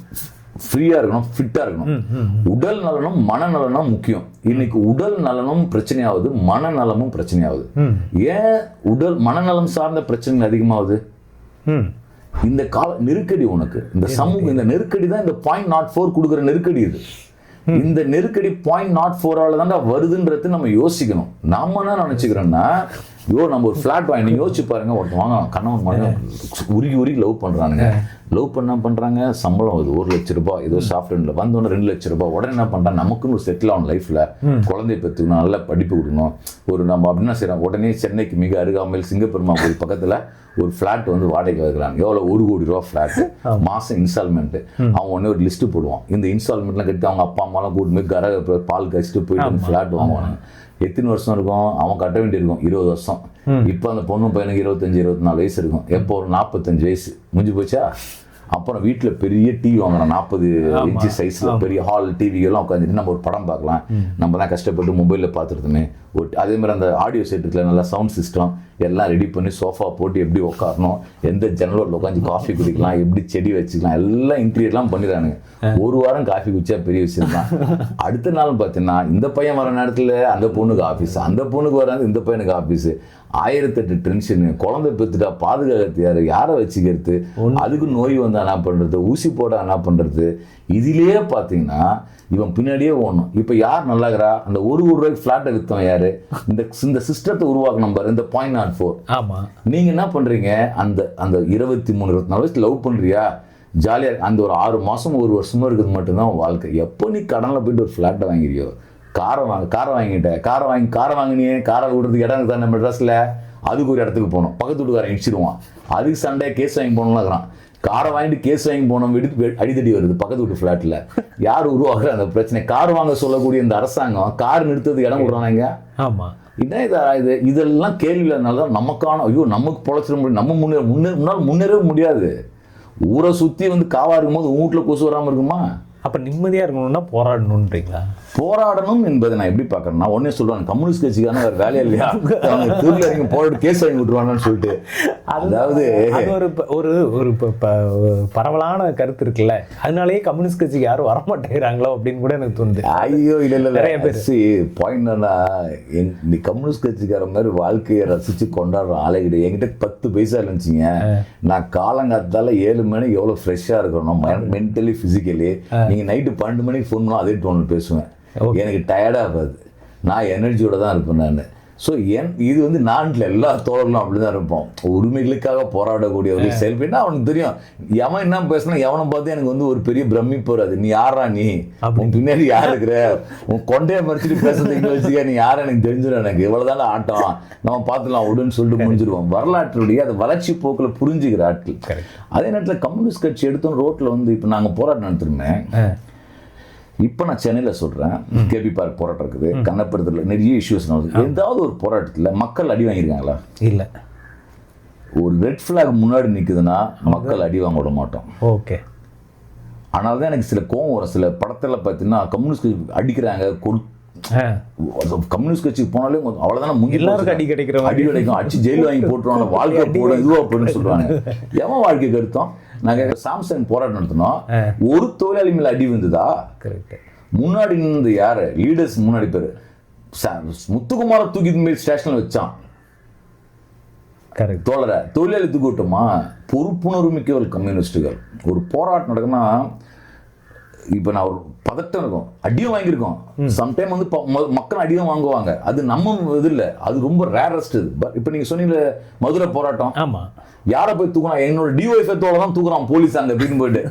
Speaker 2: ஃப்ரீயா இருக்கணும், ஃபிட்டா இருக்கணும். உடல் நலனும் மனநலனும் முக்கியம். இன்னைக்கு உடல் நலனும் பிரச்சனையாவது, மனநலமும் பிரச்சனையாவது. ஏன் மனநலம் சார்ந்த பிரச்சனை அதிகமாகுது? இந்த கால நெருக்கடி, உனக்கு இந்த சமூக இந்த நெருக்கடி தான் இந்த 0.04 கொடுக்குற நெருக்கடி. இது இந்த நெருக்கடி 0.04 தான்டா வருதுன்றது நம்ம யோசிக்கணும். நாம என்ன நினைச்சுக்கிறோம்னா, நம்ம ஒரு ஃபிளாட் வாங்கி நீங்க யோசிச்சு பாருங்க, ஒருத்தர் வாங்க கணவன் மகன் உருகி லவ் பண்றானுங்க. லவ் பண்றாங்க, சம்பளம் வருது 1 லட்ச ரூபாய், ஏதோ சாஃப்ட்வேர்ல வந்தோன்னு 2 லட்ச ரூபாய். உடனே என்ன பண்றாங்க, நமக்குன்னு ஒரு செட்டில் ஆகணும் லைஃப்ல, குழந்தை பெற்றுக்கணும், நல்ல படிப்பு கொடுக்கணும். நம்ம அப்படின்னா செய்யறோம், உடனே சென்னைக்கு மிக அருகாமையில் சிங்கப்பெருமாள் பக்கத்துல ஒரு ஃபிளாட் வாடகை வைக்கிறாங்க. எவ்வளோ? 1 கோடி ரூபா ஃபிளாட், மாசம் இன்ஸ்டால்மெண்ட். அவன் உடனே ஒரு லிஸ்ட் போடுவான், இந்த இன்ஸ்டால்மெண்ட்லாம் கட்டி அவங்க அப்பா அம்மாலாம் கூட்டு போய் பால் கழிச்சுட்டு போயிட்டு ஃபிளாட் வாங்குவாங்க. எத்தனை வருஷம் இருக்கும்? அவன் கட்ட வேண்டியிருக்கும் 20 வருஷம். இப்போ அந்த பொண்ணு பையனுக்கு 25-24 வயசு இருக்கும். எப்போ ஒரு 45 வயசு முடிஞ்சு போச்சா? அப்புறம் வீட்டில் பெரிய டிவி வாங்கணும், 40 இன்ச்சு சைஸில் பெரிய ஹால் டிவியெல்லாம் உட்காந்துட்டு நம்ம ஒரு படம் பார்க்கலாம். நம்ம தான் கஷ்டப்பட்டு மொபைலில் பார்த்துருந்தோமே. அதே மாதிரி அந்த ஆடியோ செட்டுக்குள்ள நல்லா சவுண்ட் சிஸ்டம் எல்லாம் ரெடி பண்ணி சோஃபா போட்டு எப்படி உட்காரணும், எந்த ஜன்னலோட உட்காந்து காஃபி குடிக்கலாம், எப்படி செடி வச்சுக்கலாம், எல்லாம் இன்டீரியர்லாம் பண்ணிடுறானுங்க. 1 வாரம் காஃபி குடிச்சா பெரிய விஷயம் தான். அடுத்த நாள் பார்த்தீங்கன்னா இந்த பையன் வர நேரத்தில் அந்த பொண்ணுக்கு ஆஃபீஸ், அந்த பொண்ணுக்கு வர இந்த பையனுக்கு ஆஃபீஸு. 1008 டென்ஷனு. குழந்தை பெற்றுட்டா பாதுகாக்கிறது யாரை வச்சுக்கிறது? அதுக்கு நோய் வந்தா என்ன பண்றது? ஊசி போட என்ன பண்றது? இதுலயே பாத்தீங்கன்னா இவன் பின்னாடியே ஓடணும். இப்ப யார் நல்லாகிறா? அந்த 1 கோடி ரூபாய்க்கு ஃபிளாட்டை வித்தவன் யாரு? இந்த சிஸ்டத்தை உருவாக்கணும் பாரு, இந்த 0.04.
Speaker 1: ஆமா,
Speaker 2: நீங்க என்ன பண்றீங்க? அந்த 23-24 வயசுல லவ் பண்றியா? ஜாலியா அந்த ஒரு 6 மாசம் 1 வருஷமா இருக்குது மட்டும்தான் வாழ்க்கை. எப்போ நீ கடன்ல போயிட்டு ஒரு ஃபிளாட்டை வாங்கிறியோ, காரை வாங்கிட்டேன், காரை வாங்கினியே, காரை விடுறதுக்கு இடம் தானே மெட்ராஸ்ல, அதுக்கு ஒரு இடத்துக்கு போகணும், பக்கத்து வீட்டுக்காரன் இடிச்சிடுவான், அதுக்கு சண்டே கேஸ் வாங்கி போகணும்லாம். காரை வாங்கிட்டு கேஸ் வாங்கி போனோம், அடித்தடி வருது பக்கத்து வீட்டு ஃபிளாட்ல. யார் உருவாக்குற அந்த பிரச்சனை? கார் வாங்க சொல்லக்கூடிய இந்த அரசாங்கம் கார் நிறுத்துறதுக்கு இடம் விடுறாங்க.
Speaker 1: ஆமா,
Speaker 2: இதான் இதெல்லாம் கேள்வியில்னால்தான் நமக்கான ஐயோ நமக்கு பொழைச்சிட முடியும், நம்ம முன்னால் முன்னேறவே முடியாது. ஊரை சுற்றி காவா இருக்கும்போது வீட்டில் கொசு வராமல் இருக்குமா?
Speaker 1: அப்போ நிம்மதியாக இருக்கணும்னா போராடணுன்றீங்களா?
Speaker 2: போராடணும் என்பதை நான் எப்படி பார்க்கறேன்னா, ஒன்னே சொல்றாங்க கம்யூனிஸ்ட் கட்சிக்கான வேறு வேலையா இல்லையா, அவங்க திருவிழா இங்கே போராட்டு கேஸ் வாங்கி விட்டுருவாங்கன்னு சொல்லிட்டு. அதாவது
Speaker 1: ஒரு பரவலான கருத்து இருக்குல்ல, அதனாலேயே கம்யூனிஸ்ட் கட்சிக்கு யாரும் வரமாட்டேங்கிறாங்களோ அப்படின்னு கூட எனக்கு தோணுது.
Speaker 2: ஐயோ இல்லை நிறைய பேர் பாயிண்ட் என்னன்னா, நீ கம்யூனிஸ்ட் கட்சிக்கார மாதிரி வாழ்க்கையை ரசிச்சு கொண்டாடுற ஆளே கிடையாது. என்கிட்ட 10 பைசா இருந்துச்சுங்க, நான் காலங்காத்தால 7 மணிக்கு எவ்வளோ ஃப்ரெஷ்ஷாக இருக்கணும் மென்டலி ஃபிசிக்கலி. நீங்கள் நைட்டு 12 மணிக்கு ஃபோன் பண்ணால் அதே டோன் பேசுவேன். எனக்கு டயர்டாகாது, நான் எனர்ஜியோட தான் இருப்பேன் நான். ஸோ இது நாட்டில் எல்லா தோழர்களும் அப்படி தான் இருப்போம். உரிமைகளுக்காக போராடக்கூடியவர்கள் செல்ஃபின்னா அவனுக்கு தெரியும் எவன் என்ன பேசினா, எவனை பார்த்து எனக்கு ஒரு பெரிய பிரமிப்பு வராது. நீ யாரா, நீ உன் பின்னாடி யார் இருக்கிற, உன் கொண்டையை மறைச்சிட்டு பேசுறதுக்கு வச்சுக்க, நீ யாரும் எனக்கு தெரிஞ்சிடும், எனக்கு இவ்வளோதான ஆட்டம், நம்ம பார்த்துலாம் விடுன்னு சொல்லிட்டு முடிஞ்சிருவோம். வரலாற்றுடைய அந்த வளர்ச்சி போக்கில் புரிஞ்சுக்கிற ஆட்கள். அதே நேரத்தில் கம்யூனிஸ்ட் கட்சி எடுத்தோம் ரோட்டில் இப்போ நாங்கள் போராட்டம் நடத்திருந்தேன். இப்போ நான் சென்னையில் சொல்கிறேன், கேபி பார்க் போராட்டம் இருக்குது, கண்ணப்படுத்தல நிறைய இஷ்யூஸ் நடக்குது. ஏதாவது ஒரு போராட்டத்தில் மக்கள் அடி வாங்கியிருக்காங்களா? இல்லை. ஒரு ரெட் ஃபிளாக் முன்னாடி நிற்குதுன்னா மக்கள் அடி வாங்க விட மாட்டோம்.
Speaker 1: ஓகே.
Speaker 2: ஆனால் தான் எனக்கு சில கோவம் வரும். சில படத்தில் பார்த்தீங்கன்னா கம்யூனிஸ்ட் அடிக்கிறாங்க, கம்யூனிஸ்ட் கட்சிக்கு போனாலே அவ்வளவுதானே,
Speaker 1: அடி கிடைக்கும்,
Speaker 2: அடிச்சு ஜெயில் வாங்கி போட்டுருவாங்க, வாழ்க்கை போடும் இதுவா போடுன்னு சொல்றாங்க. எவன் வாழ்க்கைக்கு அர்த்தம்? நாங்க சாம்சங் போராட்டம் நடத்தினோம், ஒரு தொழிலாளி மேல அடி வந்ததா? முன்னாடி நின்று யாரு லீடர்ஸ் முன்னாடி பேர் முத்துக்குமார தூக்கி ஸ்டேஷன்ல வச்சான்.
Speaker 1: கரெக்ட்.
Speaker 2: தோழரை தொழிலாளி தூக்கி விட்டோமா? பொறுப்புணர்வு மிக்கவர்கள் கம்யூனிஸ்டுகள். ஒரு போராட்டம் நடக்குன்னா இப்போ நான் ஒரு பதட்டம் இருக்கும், அடியும் வாங்கியிருக்கோம். சம்டைம் வந்து மக்கள் அடியும் வாங்குவாங்க, அது நம்ம இது இல்லை, அது ரொம்ப ரேரஸ்ட். இது இப்போ நீங்கள் சொன்னீங்க மதுரை போராட்டம்,
Speaker 1: ஆமாம்,
Speaker 2: யாரை போய் தூக்குறான்? என்னோட டிஒய்ஃபத்தோட தான் தூக்குறான் போலீஸ் அங்கே அப்படின்னு போயிட்டு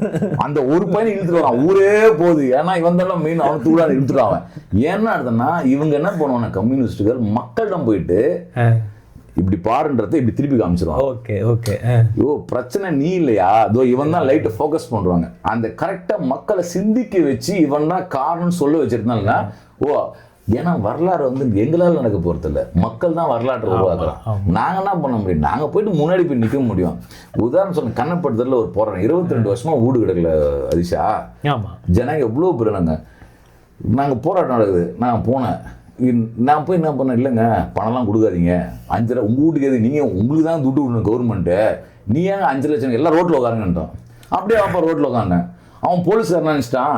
Speaker 2: அந்த ஒரு பையனை இழுத்துட்டு வரான், ஊரே போகுது. ஏன்னா இவன் தான் மெயின், அவன் தூக்குறான் இழுத்துட்டான். ஏன்னா அடுத்தனா இவங்க என்ன பண்ணுவாங்க கம்யூனிஸ்டுகள், மக்களிடம் போயிட்டு இப்படி பாருன்றதை இப்படி திருப்பி காமிச்சிருவாங்க.
Speaker 1: Okay okay.
Speaker 2: ஐயோ பிரச்சனை நீ இல்லையா, அதோ இவன் தான் லைட்டை ஃபோக்கஸ் பண்ணுவாங்க. அந்த கரெக்டாக மக்களை சிந்திக்க வச்சு இவன் தான் காரணம் சொல்ல வச்சிருந்தாங்கன்னா, ஓ ஏன்னா வரலாறு வந்து எங்களால் நடக்க போகிறது இல்லை, மக்கள் தான் வரலாற்றை உருவாக்குறோம். நாங்கள் என்ன பண்ண முடியும்? நாங்கள் போயிட்டு முன்னாடி போய் நிற்க முடியும். உதாரணம் சொன்ன கண்ணப்படுத்தல ஒரு போராட்டம் 22 வருஷமா ஊடு கிடக்கல ஹரிஷா. ஜனங்க எவ்வளோ பேர் நாங்கள் போராட்டம் நடக்குது. நான் போனேன், நான் போய் என்ன பண்ணேன், இல்லைங்க பணம்லாம் கொடுக்காதீங்க, 5 லட்சம் உங்கள் வீட்டுக்கு எது, நீங்கள் உங்களுக்கு தான் துட்டு விடணும் கவர்மெண்ட்டு, நீ ஏங்க 5 லட்சம் எல்லாம் ரோட்டில் உட்காருங்கன்றான். அப்படியே அவன் ரோட்டில் உட்காந்தேன். அவன் போலீஸ்காரன் நினச்சிட்டான்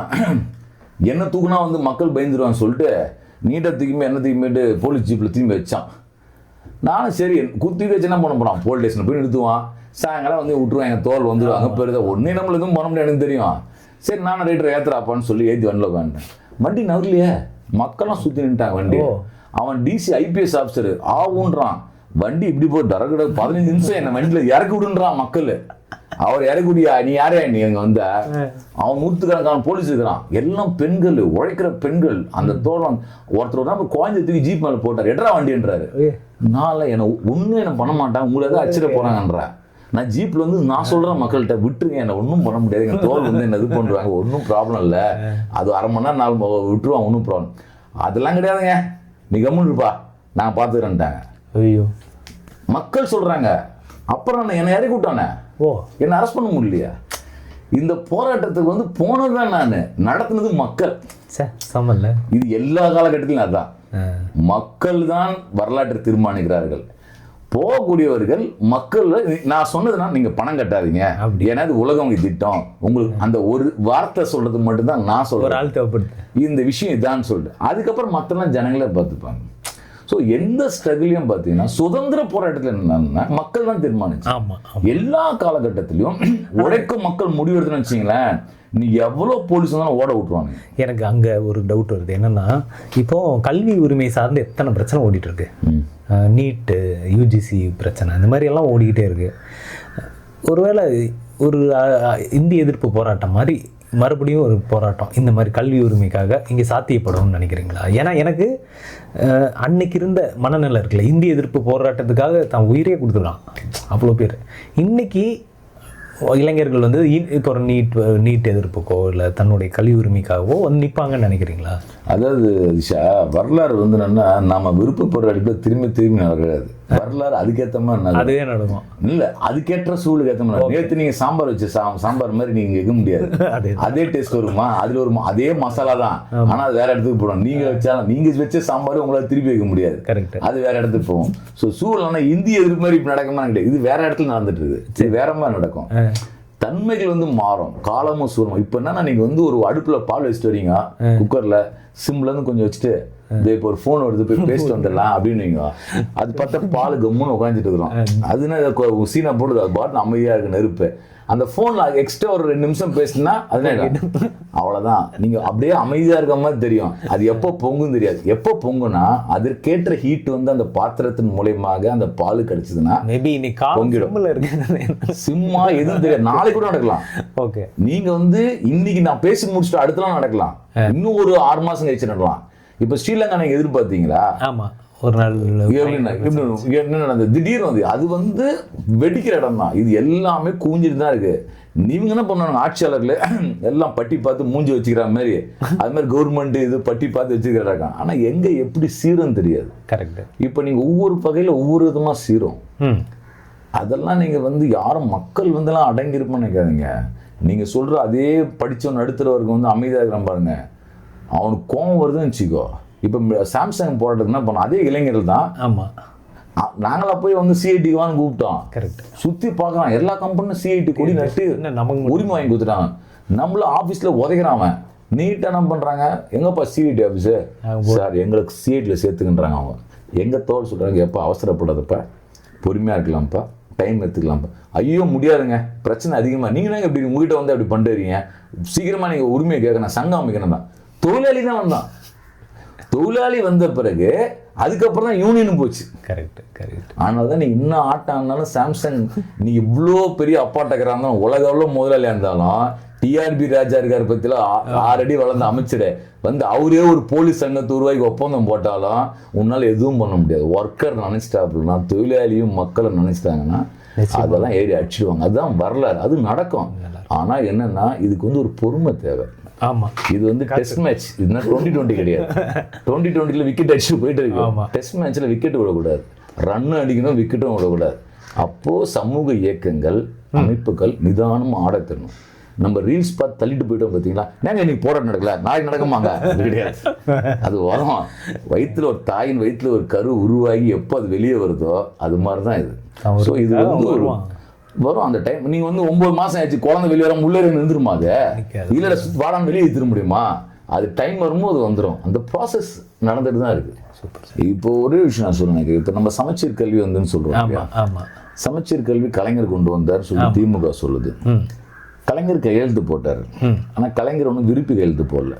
Speaker 2: என்ன தூக்குனா வந்து மக்கள் பயந்துருவான்னு சொல்லிட்டு நீட்டாக தூக்கிமே என்ன தூக்கிமேட்டு போலீஸ் ஜீப்பில் திரும்பி வச்சான். நானும் சரி தூக்கி வச்சு என்ன பண்ண போகிறான், போலீஸ் ஸ்டேஷனில் போய் நிறுத்துவான், சாயங்காலம் வந்து விட்டுருவாங்க, தோல் வந்துடுவாங்க, பெருதாக ஒன்றே நம்மள எதுவும் பண்ண முடியாது எனக்கு தெரியும். சரி நானும் ரைட்டர் ஏற்றுறாப்பான்னு சொல்லி ஏற்றி வண்டியில் உட்காந்துட்டேன். வண்டி நகர்லையே, மக்கள்லாம் சுற்றி நின்ட்டாங்க வண்டி. அவன் டிசி ஐபிஎஸ் ஆஃபீஸர் ஆகுன்றான், வண்டி இப்படி போய் டரகட 15 நிமிஷம் என்ன வண்டியில் இறக்கி விடுன்றான் மக்கள். அவர் இறக்குடியா, நீ யாரே நீ அங்கே வந்த? அவன் 100கணக்கான போலீஸ் இருக்கிறான், எல்லாம் பெண்கள், உழைக்கிற பெண்கள். அந்த தோழன் ஒருத்தர் நம்ம குழந்தை தூக்கி ஜீப் மேலே போட்டார், எட்ரா வண்டின்றாரு. நான் என்ன ஒன்றும் என்ன பண்ண மாட்டான், உங்களை ஏதாவது அச்சிட போகிறாங்கன்ற. நான் ஜீப்பில் வந்து நான் சொல்கிறேன் மக்கள்கிட்ட, விட்டுருங்க என்ன ஒன்றும் பண்ண முடியாது, எங்கள் தோல் வந்து என்ன இது பண்ணுறாங்க, ஒன்றும் ப்ராப்ளம் இல்லை, அது அரை மணி நேரம் 4 விட்டுருவான், ஒன்றும் ப்ராப்ளம். அதெல்லாம் கிடையாதுங்க, நீ கம்முன்னு இருப்பா நான் பார்த்துக்கிறேன்ட்டாங்க.
Speaker 1: ஐயோ
Speaker 2: மக்கள் சொல்கிறாங்க. அப்புறம் நான் என்னை இறக்கி விட்டானே, என்னை அரெஸ்ட் பண்ண முடியலையா? இந்த போராட்டத்துக்கு வந்து போனதுதான் நான், நடத்தினது மக்கள்.
Speaker 1: சமல்ல, இது எல்லா
Speaker 2: காலகட்டத்திலும் அதுதான். மக்கள் தான் வரலாற்றை தீர்மானிக்கிறார்கள். போகக்கூடியவர்கள் மக்கள். நான் சொன்னதுன்னா நீங்க பணம் கட்டாதீங்க, ஏன்னா இது உலகம் திட்டம், உங்களுக்கு அந்த ஒரு வார்த்தை சொல்றது மட்டும்தான் நான் சொல்றேன், இந்த விஷயம் இதான்னு சொல்லிட்டு அதுக்கப்புறம் மற்றெல்லாம் ஜனங்களே பார்த்துப்பாங்க. ஸோ எந்த ஸ்ட்ரகிளையும் பார்த்தீங்கன்னா சுதந்திர போராட்டத்தில் என்னன்னா மக்கள் தான் தீர்மானிச்சு. எல்லா காலகட்டத்திலையும் உழைக்கும் மக்கள் முடிவெடுத்துன்னு வச்சிங்களேன், நீ எவ்வளோ போலீஸ் வந்தாலும் ஓட விட்டுருவாங்க.
Speaker 1: எனக்கு அங்கே ஒரு டவுட் வருது, என்னன்னா இப்போ கல்வி உரிமை சார்ந்து எத்தனை பிரச்சனை ஓடிட்டு இருக்கு, நீட்டு, யூஜிசி பிரச்சனை, இந்த மாதிரி எல்லாம் ஓடிக்கிட்டே இருக்கு. ஒருவேளை ஒரு இந்திய எதிர்ப்பு போராட்டம் மாதிரி மறுபடியும் ஒரு போராட்டம் இந்த மாதிரி கல்வி உரிமைக்காக இங்கே சாத்தியப்படும்னு நினைக்கிறீங்களா? ஏன்னா எனக்கு அன்னைக்கு இருந்த மனநிலை இருக்குல்ல, இந்திய எதிர்ப்பு போராட்டத்துக்காக தான் உயிரே கொடுத்துருக்கான் அவ்வளோ பேர். இன்னைக்கு இளைஞர்கள் வந்து இப்போ ஒரு நீட் எதிர்ப்புக்கோ இல்லை தன்னுடைய கல்வி உரிமைக்காகவோ வந்து நிற்பாங்கன்னு நினைக்கிறீங்களா?
Speaker 2: அதாவது திஷா, வரலாறு வந்து என்னன்னா நாம விருப்பப்படுற அடிப்படையில் திரும்பி திரும்பி நடக்காது. வரலாறு அதுக்கேற்ற மாதிரி
Speaker 1: அதுவே நடக்கும்
Speaker 2: இல்லை, அதுக்கேற்ற சூழலுக்கு ஏற்ற மாதிரி. நேற்று நீங்கள் சாம்பார் வச்சு சாம்பார் மாதிரி நீங்கள் வைக்க முடியாது, அதே டேஸ்ட் வருமா, அதில் ஒரு அதே மசாலா தான், ஆனால் அது வேற இடத்துக்கு போடும். நீங்கள் வச்சாலும் நீங்கள் வச்ச சாம்பார் உங்களால் திருப்பி வைக்க முடியாது, அது வேற இடத்துக்கு போகும். ஸோ சூழல்னா இந்திய எதிர்ப்பு மாதிரி இப்போ நடக்குமா கிடையாது, இது வேற இடத்துல நடந்துட்டு இருக்குது, சரி வேற மாதிரி நடக்கும். தன்மைகள் வந்து மாறும், காலமும் சூறும். இப்போ என்னன்னா நீங்கள் வந்து ஒரு அடுப்பில் பால் வச்சுட்டு வரீங்க, குக்கரில் சிம்லேருந்து கொஞ்சம் வச்சுட்டு இப்போ ஒரு ஃபோன் எடுத்து போய் பேசிட்டு வந்துடலாம் அப்படின்னு, அது பார்த்தா பால் கம்முன்னு உட்காந்துட்டு இருக்கிறோம். அதுனா சீனா போடுது, அது பாட்டு அமைதியாக இருக்கு நெருப்பு. அந்த ஃபோனில் எக்ஸ்ட்ரா ஒரு 2 நிமிஷம் பேசினா அது அவ்வளோதான், நீங்கள் அப்படியே அமைதியாக இருக்க மாதிரி தெரியும். அது எப்போ பொங்கும் தெரியாது. எப்போ பொங்குனா அதற்கேற்ற ஹீட் வந்து அந்த பாத்திரத்தின் மூலயமாக அந்த பால் கிடைச்சதுன்னா பொங்கிடும். சிம்மா எதுவும் தெரியாது, நாளைக்கு கூட நடக்கலாம். ஓகே, நீங்கள் வந்து இன்னைக்கு நான் பேசி முடிச்சுட்டு அடுத்தலாம் நடக்கலாம், இன்னும் ஒரு 6 மாதம் கழிச்சு நடக்கலாம். இப்போ ஸ்ரீலங்கா நீங்கள் எதிர்பார்த்தீங்களா?
Speaker 1: ஆமாம், ஒரு நாள்
Speaker 2: என்ன நடந்தது திடீர்னு வந்து அது வந்து வெடிக்கிற இடம் தான். இது எல்லாமே கூஞ்சிட்டு தான் இருக்கு. நீங்க என்ன பண்ணுவாங்க, ஆட்சியாளர்கள் எல்லாம் பட்டி பார்த்து மூஞ்சி வச்சுக்கிற மாதிரி, அது மாதிரி கவர்மெண்ட் இது பட்டி பார்த்து வச்சுக்கிறாங்க. ஆனா எங்க எப்படி சீரும் தெரியாது. கரெக்ட். இப்போ நீங்க ஒவ்வொரு வகையில ஒவ்வொரு விதமா சீரும். அதெல்லாம் நீங்க வந்து யாரும் மக்கள் வந்து எல்லாம் அடங்கி இருப்போம்னு நினைக்காதீங்க. நீங்க சொல்ற அதே படிச்சவன் நடுத்தரவருக்கு வந்து அமைதியாக இருக்கிறான் பாருங்க, அவனுக்கு கோபம் வருதுன்னு வச்சுக்கோ. இப்போ சாம்சங் போராட்டத்துக்கு என்ன பண்ணோம், அதே இளைஞர்கள் தான். ஆமாம், நாங்களா போய் வந்து சிஐடிக்கு வான்னு கூப்பிட்டோம். கரெக்ட். சுற்றி பார்க்கலாம், எல்லா கம்பெனியும் சிஐடி கொடி நட்டு நமக்கு உரிமை வாங்கி கொடுத்துட்டாங்க. நம்மள ஆஃபீஸில் உதைக்கிறான். நீட்டாக என்ன பண்ணுறாங்க, எங்கப்பா சிஐடி ஆஃபீஸு சார் எங்களுக்கு சிஐடியில் சேர்த்துக்கின்றாங்க. அவங்க எங்கள் தோல் சொல்கிறாங்க, எப்போ அவசரப்படாதப்பா, பொறுமையாக இருக்கலாம்ப்பா, டைம் எடுத்துக்கலாம்ப்பா. ஐயோ முடியாதுங்க, பிரச்சனை அதிகமாக, நீங்களும் எப்படி உங்ககிட்ட வந்து அப்படி பண்ணுறீங்க, சீக்கிரமாக நீங்கள் உரிமையை கேட்கணும், சங்கம் அமைக்கணும் தான். தொழிலாளி தான் வந்தான். தொழிலாளி வந்த பிறகு அதுக்கப்புறம் தான் யூனியனும் போச்சு.
Speaker 1: Correct correct.
Speaker 2: ஆனால் தான் நீ இன்னும் ஆட்டம் ஆனாலும் சாம்சங், நீ இவ்வளோ பெரிய அப்பாட்டக்கராக இருந்தாலும் உலக எவ்வளோ முதலாளியாக இருந்தாலும் டிஆர்பி ராஜா இருக்கார் பற்றில 6 அடி வளர்ந்து அமைச்சிட வந்து அவரே ஒரு போலீஸ் சங்கத்து ரூபாய்க்கு ஒப்பந்தம் போட்டாலும் உன்னால் எதுவும் பண்ண முடியாது. ஒர்க்கர் நினைச்சிட்டாப்புலன்னா, தொழிலாளியும் மக்களை நினைச்சிட்டாங்கன்னா அதெல்லாம் ஏறி அடிச்சிடுவாங்க. அதுதான் வரலாறு, அது நடக்கும். ஆனால் என்னன்னா இதுக்கு வந்து ஒரு பொறுமை தேவை.
Speaker 1: ஆமா,
Speaker 2: இது வந்து டெஸ்ட் மேட்ச், இதுனா 2020 கிடையாது. 2020 விக்கெட் அடிச்சு போயிட்டு இருக்கு. டெஸ்ட் மேட்ச்ல விக்கெட் விடக்கூடாது, ரன் அடிக்கணும், விக்கெட்டும் விடக்கூடாது. அப்போ சமூக இயக்கங்கள், அமைப்புகள் நிதானமா ஆட தரணும். நம்ம ரீல்ஸ் பார்த்து தள்ளிட்டு போயிட்டோம் பார்த்தீங்களா, நாங்கள் இன்னைக்கு போராட்டம் நடக்கல, நாளைக்கு நடக்குமாங்க, கிடையாது. அது வரும். வயிற்றுல ஒரு தாயின் வயிற்றுல ஒரு கரு உருவாகி எப்போ அது வெளியே வருதோ அது மாதிரி தான் இது. ஸோ இது வந்து ஒரு வரும் அந்த டைம். நீங்க வந்து 9 மாசம் ஆச்சு குழந்தை வெளியே வர உள்ளே நின்றுருமா, அது இல்லை வாடான்னு வெளியே திரும்ப முடியுமா, அது டைம் வரும்போது வந்துடும். அந்த ப்ராசஸ் நடந்துட்டு தான் இருக்கு. இப்போ ஒரே விஷயம் நான் சொல்லுங்க, இப்போ நம்ம சமச்சீர் கல்வி வந்துன்னு சொல்றோம். சமச்சீர் கல்வி கலைஞர் கொண்டு வந்தார் சொல்லி திமுக சொல்லுது. கலைஞர் கையெழுத்து போட்டார், ஆனா கலைஞர் ஒன்றும் விருப்பி கையெழுத்து போடல.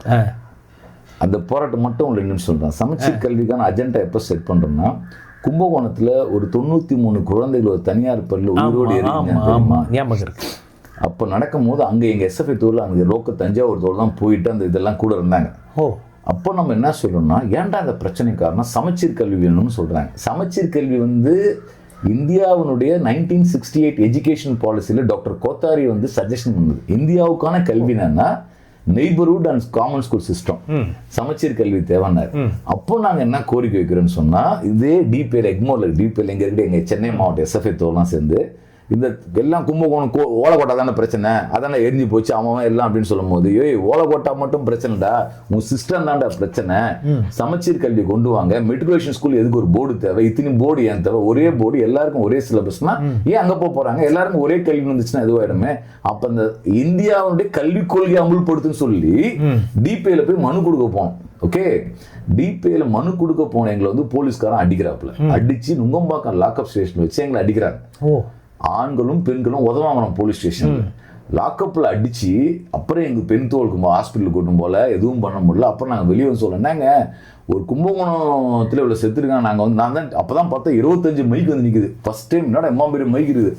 Speaker 2: அந்த போராட்டம் மட்டும் ஒரு நிமிஷம் சொல்றேன். சமச்சீர் கல்விக்கான அஜெண்டா எப்போ செட் பண்றோம்னா, கும்பகோணத்துல ஒரு 93 குழந்தைகள் ஒரு தனியார் பள்ளியில் உயிரோடு இருக்கு. அப்போ நடக்கும் போது அங்கே எங்கள் எஸ்எஃப்ஐ தோல், அங்கே லோக்கல் தஞ்சாவூர் தோல் தான் போயிட்டு அந்த இதெல்லாம் கூட இருந்தாங்க. அப்போ நம்ம என்ன சொல்லணும்னா, ஏன்டா அந்த பிரச்சனை காரணம் சமச்சீர் கல்வி வேணும்னு சொல்றாங்க. சமச்சீர் கல்வி வந்து இந்தியாவினுடைய 1968 எஜுகேஷன் பாலிசியில் டாக்டர் கோத்தாரி வந்து சஜஷன் பண்ணுது. இந்தியாவுக்கான கல்வி என்னன்னா neighbourhood and common school system, சமச்சீர் கல்வி தேவைன்னாரு. அப்போ நாங்கள் என்ன கோரிக்கை வைக்கிறோன்னு சொன்னால், இதே டிபிஎல் எக்மோரில், டிபிஎல் எங்கே இருக்குது, எங்கள் சென்னை மாவட்ட எஸ்எஃப்ஐ தோலாம் சேர்ந்து இந்த எல்லாம் கும்பகோணம் ஓலக்கோட்டா தானே பிரச்சனை, அதானே எரிஞ்சு போச்சு அவன் எல்லாம் அப்படின்னு சொல்லும் போது, ஏய் ஓலக்கோட்டா மட்டும் பிரச்சனைடா, உன் சிஸ்டம் தான்டா பிரச்சனை, சமச்சீர் கல்வி கொண்டு வாங்க. மெட்ரிகுலேஷன் ஸ்கூல் எதுக்கு ஒரு போர்டு தேவை, இத்தனை போர்டு ஏன் தேவை, ஒரே போர்டு எல்லாருக்கும் ஒரே சிலபஸ்னா ஏன் அங்கே போகிறாங்க, எல்லாருக்கும் ஒரே கல்வி வந்துச்சுன்னா எதுவாயிடுமே. அப்போ அந்த இந்தியாவுடைய கல்விக் கொள்கை அமுல்படுத்துன்னு சொல்லி டிபிஐல போய் மனு கொடுக்க போனோம். ஓகே, டிபிஐல மனு கொடுக்க போன எங்களை வந்து போலீஸ்காரன் அடிக்கிறாப்புல, அடிச்சு நுங்கம்பாக்கம் லாக்அப் ஸ்டேஷன் வச்சு எங்களை அடிக்கிறாங்க. ஆண்களும் பெண்களும் உதவாங்கணும் போலீஸ் ஸ்டேஷன்ல லாக்அப்ல அடிச்சு, அப்புறம் எங்க பெண் தோலுக்கு ஹாஸ்பிட்டலுக்கு கூட்டும் போல எதுவும் பண்ண முடியல. அப்புறம் நாங்கள் வெளியே வந்து சொல்லுங்க, ஒரு கும்பகோணத்தில் இவ்வளோ செத்துருக்காங்க. நாங்கள் வந்து நான் தான் அப்பதான் பார்த்தா 25 மைக் வந்து நிற்குது. ஃபர்ஸ்ட் டைம் என்னடா எம்மா பெரிய மைக் இருக்குது.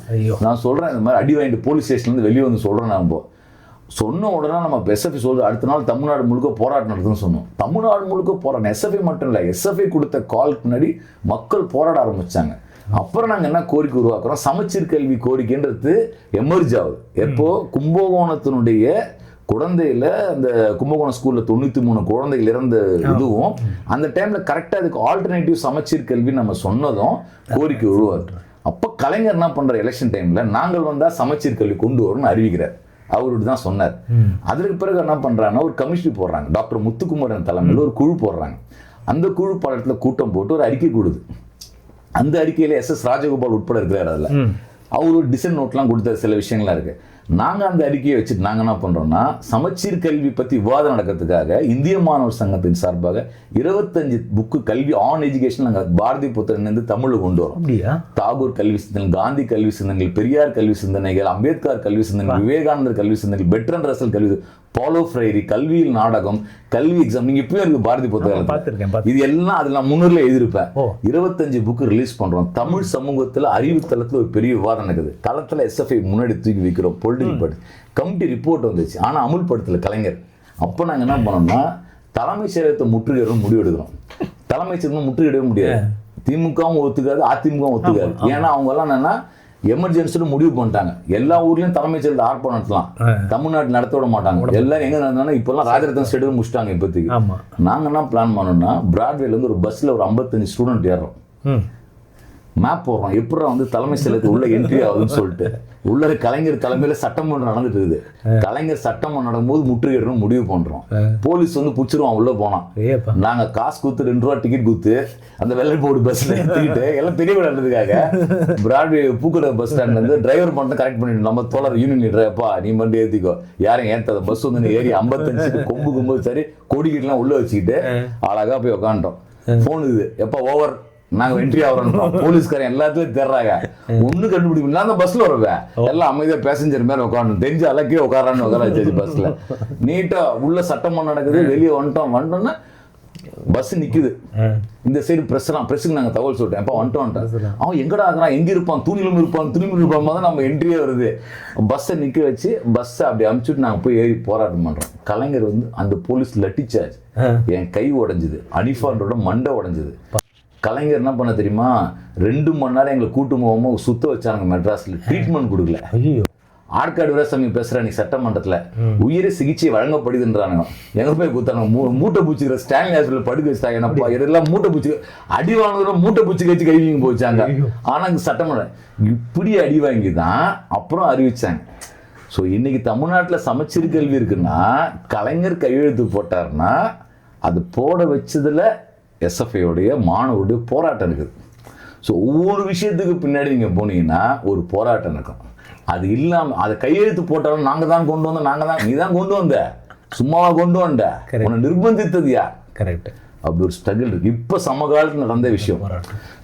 Speaker 2: நான் சொல்றேன், இந்த மாதிரி அடி வாங்கிட்டு போலீஸ் ஸ்டேஷன்லேருந்து வெளியே வந்து சொல்றேன். நான் இப்போ சொன்ன உடனே நம்ம எஸ்எஃப்ஐ சொல்றது, அடுத்த நாள் தமிழ்நாடு முழுக்க போராட்டம் நடத்துன்னு சொன்னோம். தமிழ்நாடு முழுக்க போராட்டம், எஸ்எஃப்ஐ மட்டும் இல்லை, எஸ்எஃப்ஐ கொடுத்த காலுக்கு முன்னாடி மக்கள் போராட ஆரம்பிச்சாங்க. அப்புறம் நாங்கள் என்ன கோரிக்கை உருவாக்குறோம், சமச்சீர் கல்வி கோரிக்கைன்றது எமர்ஜ் ஆகுது. எப்போ கும்பகோணத்தினுடைய குழந்தையில அந்த கும்பகோணம் ஸ்கூல்ல 93 குழந்தைகள் இறந்த இதுவும் அந்த டைம்ல கரெக்டா அதுக்கு ஆல்டர்னேட்டிவ் சமச்சீர் கல்வி நம்ம சொன்னதும் கோரிக்கை உருவாக்குறோம். அப்போ கலைஞர் என்ன பண்ற, எலெக்ஷன் டைம்ல நாங்கள் வந்தா சமச்சீர் கல்வி கொண்டு வரும்னு அறிவிக்கிறார். அவர்கிட்ட தான் சொன்னார். அதற்கு பிறகு என்ன பண்றாங்கன்னா, ஒரு கமிஷன் போடுறாங்க, டாக்டர் முத்துக்குமரன் தலைமையில் ஒரு குழு போடுறாங்க. அந்த குழு பாடத்துல கூட்டம் போட்டு ஒரு அறிக்கை கொடுது. அந்த அறிக்கையில எஸ்.எஸ். ராஜகோபால் உட்பட இருக்கிறார். அதில் அவர் ஒரு டிசைன் நோட்லாம் கொடுத்த சில விஷயங்கள்லாம் இருக்கு. நாங்கள் அந்த அறிக்கையை வச்சுட்டு நாங்கள் என்ன பண்றோம்னா, சமச்சீர் கல்வி பற்றி விவாதம் நடக்கிறதுக்காக இந்திய மாணவர் சங்கத்தின் சார்பாக 25 புக்கு கல்வி ஆன் எஜுகேஷன் நாங்கள் பாரதிய புத்திரன் தமிழ் கொண்டு வரோம். தாகூர் கல்வி சிந்தனை, காந்தி கல்வி சிந்தனைகள், பெரியார் கல்வி சிந்தனைகள், அம்பேத்கர் கல்வி சிந்தனைகள், விவேகானந்தர் கல்வி சிந்தனைகள், பெட்ரன் ரசல் கல்வி, பாலோ ஃப்ரைரி கல்வியில் நாடகம், கல்வி எக்ஸாம், நீங்க இப்பயும் இருக்கு பாரதி புத்தகம், இது எல்லாம் அதுல நான் முன்னூறுல எழுதியிருப்பேன். 25 புக்கு ரிலீஸ் பண்றோம். தமிழ் சமூகத்துல அறிவு தளத்துல ஒரு பெரிய விவாதம் நடக்குது. தளத்துல எஸ்எஃப்ஐ முன்னாடி தூக்கி வைக்கிறோம். பொலிட்டிக்கல் பார்ட்டி கமிட்டி ரிப்போர்ட் வந்துச்சு, ஆனா அமுல்படுத்தல கலைஞர். அப்ப நாங்க என்ன பண்ணோம்னா, தலைமை செயலகத்தை முற்றுகையிட முடிவு எடுக்கிறோம். தலைமை செயலகம் முற்றுகையிடவே முடியாது, திமுகவும் ஒத்துக்காது, அதிமுகவும் ஒத்துக்காது. ஏன்னா அவங்க எல்லாம் என்னன்னா எமர்ஜென்சின்னு முடிவு பண்ணிட்டாங்க. எல்லா ஊர்லயும் தலைமைச் செயலர் ஆர்ப்பாட்டம் நடத்தலாம், தமிழ்நாட்டில் நடத்த விட மாட்டாங்க. எல்லாரும் எங்க நடந்தாலும் இப்பெல்லாம் ராஜரத்னம் ஸ்டேடியம் முடிச்சிட்டாங்க. இப்போதைக்கு நாங்க என்ன பிளான் பண்ணோம்னா, பிராட்வேல இருந்து ஒரு பஸ்ல ஒரு 55 ஸ்டூடெண்ட் ஏறோம். மேப் போடுறோம் எப்படா வந்து தலைமை செயலகத்துக்கு உள்ள என்ட்ரி ஆகுதுன்னு சொல்லிட்டு. உள்ள கலைஞர் தலைமையில சட்டமன்றம் நடந்துட்டு இருக்குது. கலைஞர் சட்டமன்றம் நடக்கும்போது முற்றுகையிடணும் முடிவு பண்றோம். போலீஸ் வந்து புடிச்சிருவான் உள்ள போனான். நாங்க காசு கொடுத்து 2 ரூபா டிக்கெட் கொடுத்து அந்த வெள்ளை போர்டு பஸ்ல எடுத்துக்கிட்டு எல்லாம் பெரிய விளையாடுறதுக்காக பிராட்வே பூக்கடை பஸ் ஸ்டாண்ட்ல இருந்து டிரைவர் மட்டும் கரெக்ட் பண்ணிட்டு நம்ம தோழர் யூனியன் லீடர்ப்பா நீ மட்டும் ஏத்திக்கோ யாரும் ஏத்தாத பஸ் வந்து ஏறி 55 கொம்பு சரி கொடிக்கிட்டுலாம் உள்ள வச்சுக்கிட்டு அழகா போய் உட்காந்துட்டோம். போன் இது எப்ப ஓவர் நாங்க என்ட்ரி ஆகிறோம். போலீஸ்காரன் எல்லாத்துலயும் தேர்றாங்க. ஒண்ணு கண்டுபிடிக்கல அந்த பஸ்ல வருவேன் எல்லாம் அமைதியா பேசஞ்சர் மேல உட்காந்து தெரிஞ்சு அலக்கே உட்காரான்னு உட்கார வச்சு பஸ்ல நீட்டா உள்ள சட்டமன்றம் நடக்குது. வெளியே வந்துட்டோம்னா பஸ் நிக்குது. இந்த சைடு பிரஸ்ஸுக்கு நாங்க தகவல் சொல்லிட்டேன் எப்ப வந்துட்டோம். அவன் எங்கடா இருக்கிறான் எங்க இருப்பான் துணிலும் இருப்பான் தான் நம்ம என்ட்ரியே வருது. பஸ்ஸை நிக்க வச்சு பஸ்ஸை அப்படி அமுச்சுட்டு நாங்க போய் ஏறி போராட்டம் பண்றோம். கலைஞர் வந்து அந்த போலீஸ் லட்டிச்சார்ஜ் என் கை உடைஞ்சது. அனிஃபான்றோட மண்டை உடைஞ்சது. கலைஞர் என்ன பண்ண தெரியுமா 2 மணி நேரம் எங்களை கூட்டு போகாம சுத்த வச்சாங்க. மெட்ராஸ்ல ட்ரீட்மெண்ட் கொடுக்கல. ஆற்காடு வீரசாமி பேசுற நீ சட்டமன்றத்துல உயிரை சிகிச்சை வழங்கப்படுதுன்றானுங்க. எங்க போய் குத்தாங்க மூட்டை பூச்சிக்கிற ஸ்டாலின் ஹாஸ்பிட்டல் படுக்க வச்சுட்டாங்க. என்னப்பா இதெல்லாம் மூட்டை பூச்சி அடி வாங்கினதும் மூட்டை பூச்சி கழிச்சு கைவிங்க போச்சாங்க. ஆனா சட்டமன்றம் இப்படி அடி வாங்கி தான் அப்புறம் அறிவிச்சாங்க. ஸோ இன்னைக்கு தமிழ்நாட்டில் சமச்சீர் கல்வி இருக்குன்னா கலைஞர் கையெழுத்து போட்டாருன்னா அது போட வச்சதுல எஸ்எஃப்ஐயோடைய மாணவருடைய போராட்டம் இருக்குது. ஸோ ஒவ்வொரு விஷயத்துக்கு பின்னாடி நீங்கள் போனீங்கன்னா ஒரு போராட்டம் இருக்கும். அது இல்லாமல் அதை கையெழுத்து போட்டாலும் நாங்கள் தான் கொண்டு வந்தோம் நீ தான் கொண்டு வந்த சும்மாவா கொண்டு வந்த உன்னை நிர்பந்தித்தது யார்?
Speaker 1: கரெக்ட்.
Speaker 2: அப்படி ஒரு ஸ்ட்ரகிள் இருக்கு. இப்போ சமகாலத்தில் நடந்த விஷயம்.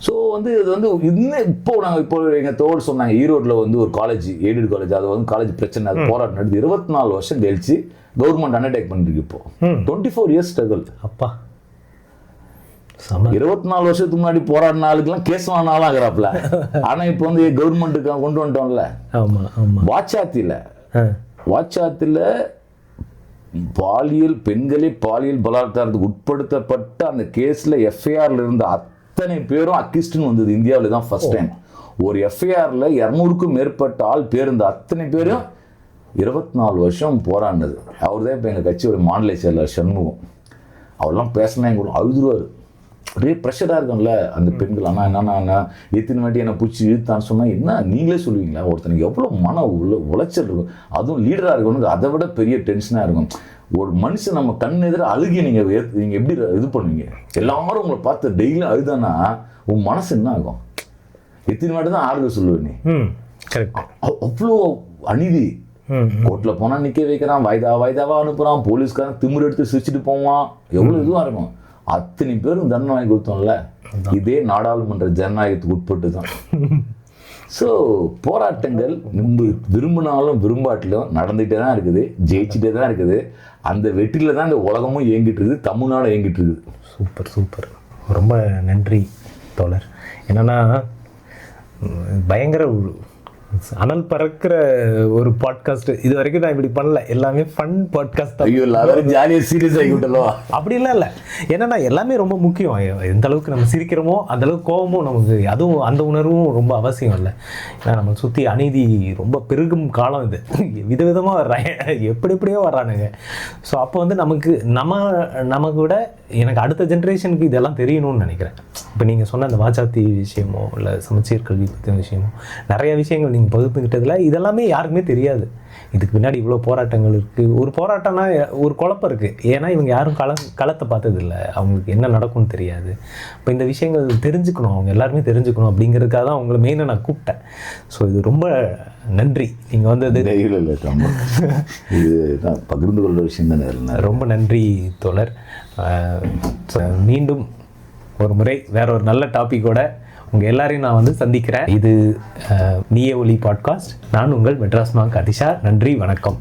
Speaker 2: ஸோ வந்து இது வந்து இன்னும் இப்போ எங்கள் தோடு சொன்னாங்க ஈரோட்டில் வந்து ஒரு காலேஜ் எய்டட் காலேஜ் அது வந்து காலேஜ் பிரச்சனை அது போராட்டம் நடந்து 24 வருஷம் கழிச்சு கவர்மெண்ட் அண்டர்டேக் பண்ணிருக்கு. இப்போ 24 இயர்ஸ் ஸ்ட்ரகிள்.
Speaker 1: அப்பா
Speaker 2: 24 வருஷத்துக்கு முன்னாடி போராடின ஆளுக்கெல்லாம் கேஸ் வாங்கினாலும் ஆகிறாப்ல. ஆனா இப்ப வந்து கவர்மெண்ட்டுக்கு கொண்டு வந்துட்டோம்ல. வாச்சாத்தில பெண்களை பாலியல் பலாத்காரத்துக்கு உட்படுத்தப்பட்ட அந்த கேஸ்ல எஃப்ஐஆர்ல இருந்த அத்தனை பேரும் அக்யூஸ்ட்னு வந்தது இந்தியாவில தான் ஃபர்ஸ்ட் டைம். ஒரு எஃப்ஐஆர்ல 200க்கும் மேற்பட்ட ஆள் பேர் இருந்த அத்தனை பேரும் 24 வருஷம் போராடினது. அவர் தான் இப்ப எங்க கட்சியோட மாநில செயலர் சண்முகம். அவரெல்லாம் பேசினா கூட அழுதுருவாரு. ஒரே ப்ரெஷராக இருக்கும்ல அந்த பெண்கள். ஆனால் என்னன்னா எத்தனை வாட்டி என்னை பிடிச்சி இழுத்தான்னு சொன்னால் என்ன நீங்களே சொல்லுவீங்களா? ஒருத்தனுக்கு எவ்வளோ மன உளைச்சல் இருக்கும். அதுவும் லீடராக இருக்கணுங்க அதை விட பெரிய டென்ஷனாக இருக்கும். ஒரு மனுஷன் நம்ம கண் எதிர அழுகி நீங்கள் எப்படி இது பண்ணுவீங்க? எல்லாரும் உங்களை பார்த்து டெய்லியும் அழுதானா உன் மனசு என்ன ஆகும்? எத்தனை வாட்டி தான் ஆறுதல் சொல்லுவேன் நீ? அவ்வளோ அநீதி. கோர்ட்டில் போனால் நிற்க வைக்கிறான், வாய்தாவா அனுப்புகிறான், போலீஸ்காரன் திமிர் எடுத்து சிரிச்சுட்டு போவான், எவ்வளோ இதுவாக இருக்கும். அத்தனை பேரும் தண்டனை வாங்கி கொடுத்தோம்ல. இதே நாடாளுமன்ற ஜனநாயகத்துக்கு உட்பட்டு தான். ஸோ போராட்டங்கள் விரும்பினாலும் விரும்பாட்டிலும் நடந்துகிட்டே தான் இருக்குது, ஜெயிச்சுட்டே தான் இருக்குது. அந்த வெற்றியில தான் இந்த உலகமும் இயங்கிட்டு இருக்குது, தமிழ்நாடு இயங்கிட்டு இருக்குது.
Speaker 1: சூப்பர். ரொம்ப நன்றி தோழர். என்னன்னா பயங்கர அனல் பறக்கிற ஒரு பாட்காஸ்ட். இது வரைக்கும் நான் இப்படி பண்ணல. எல்லாமே ஃபன் பாட்காஸ்ட் தான்.
Speaker 2: ஜாலியாக சீரியஸ் ஆகிவிட்டோம்
Speaker 1: அப்படிலாம் இல்லை. ஏன்னா எல்லாமே ரொம்ப முக்கியம். எந்த அளவுக்கு நம்ம சிரிக்கிறோமோ அந்த அளவுக்கு கோபமும் நமக்கு அதுவும் அந்த உணர்வும் ரொம்ப அவசியம் இல்லை. ஏன்னா நம்ம சுற்றி அநீதி ரொம்ப பெருகும் காலம் இது. விதவிதமாக வர்றாங்க, எப்படியோ வர்றானுங்க. ஸோ அப்போ வந்து நமக்கு விட எனக்கு அடுத்த ஜென்ரேஷனுக்கு இதெல்லாம் தெரியணும்னு நினைக்கிறேன். இப்போ நீங்கள் சொன்ன அந்த வாச்சாத்தி விஷயமோ இல்லை சமச்சீர் கல்வி பற்றின விஷயமோ நிறைய விஷயங்கள் நீங்கள் பகிர்ந்துக்கிட்டதில் இதெல்லாமே யாருக்குமே தெரியாது. இதுக்கு பின்னாடி இவ்வளோ போராட்டங்கள் இருக்குது. ஒரு போராட்டம்னா ஒரு குழப்பம் இருக்குது. ஏன்னா இவங்க யாரும் களத்தை பார்த்ததில்ல, அவங்களுக்கு என்ன நடக்கும்னு தெரியாது. இப்போ இந்த விஷயங்கள் தெரிஞ்சுக்கணும், அவங்க எல்லாருமே தெரிஞ்சுக்கணும் அப்படிங்கிறதுக்காக தான் அவங்கள மெயினாக நான் கூப்பிட்டேன். ஸோ இது ரொம்ப நன்றி நீங்கள் வந்தது.
Speaker 2: இது பகிர்ந்து கொள்கிற விஷயம் தானே. ரொம்ப
Speaker 1: நன்றி தோழர். மீண்டும் ஒரு முறை வேற ஒரு நல்ல டாப்பிக்கோட உங்கள் எல்லாரையும் நான் வந்து சந்திக்கிறேன். இது நீயே ஒலி பாட்காஸ்ட். நான் உங்கள் மெட்ராஸ் மார்க் அதிஷா. நன்றி, வணக்கம்.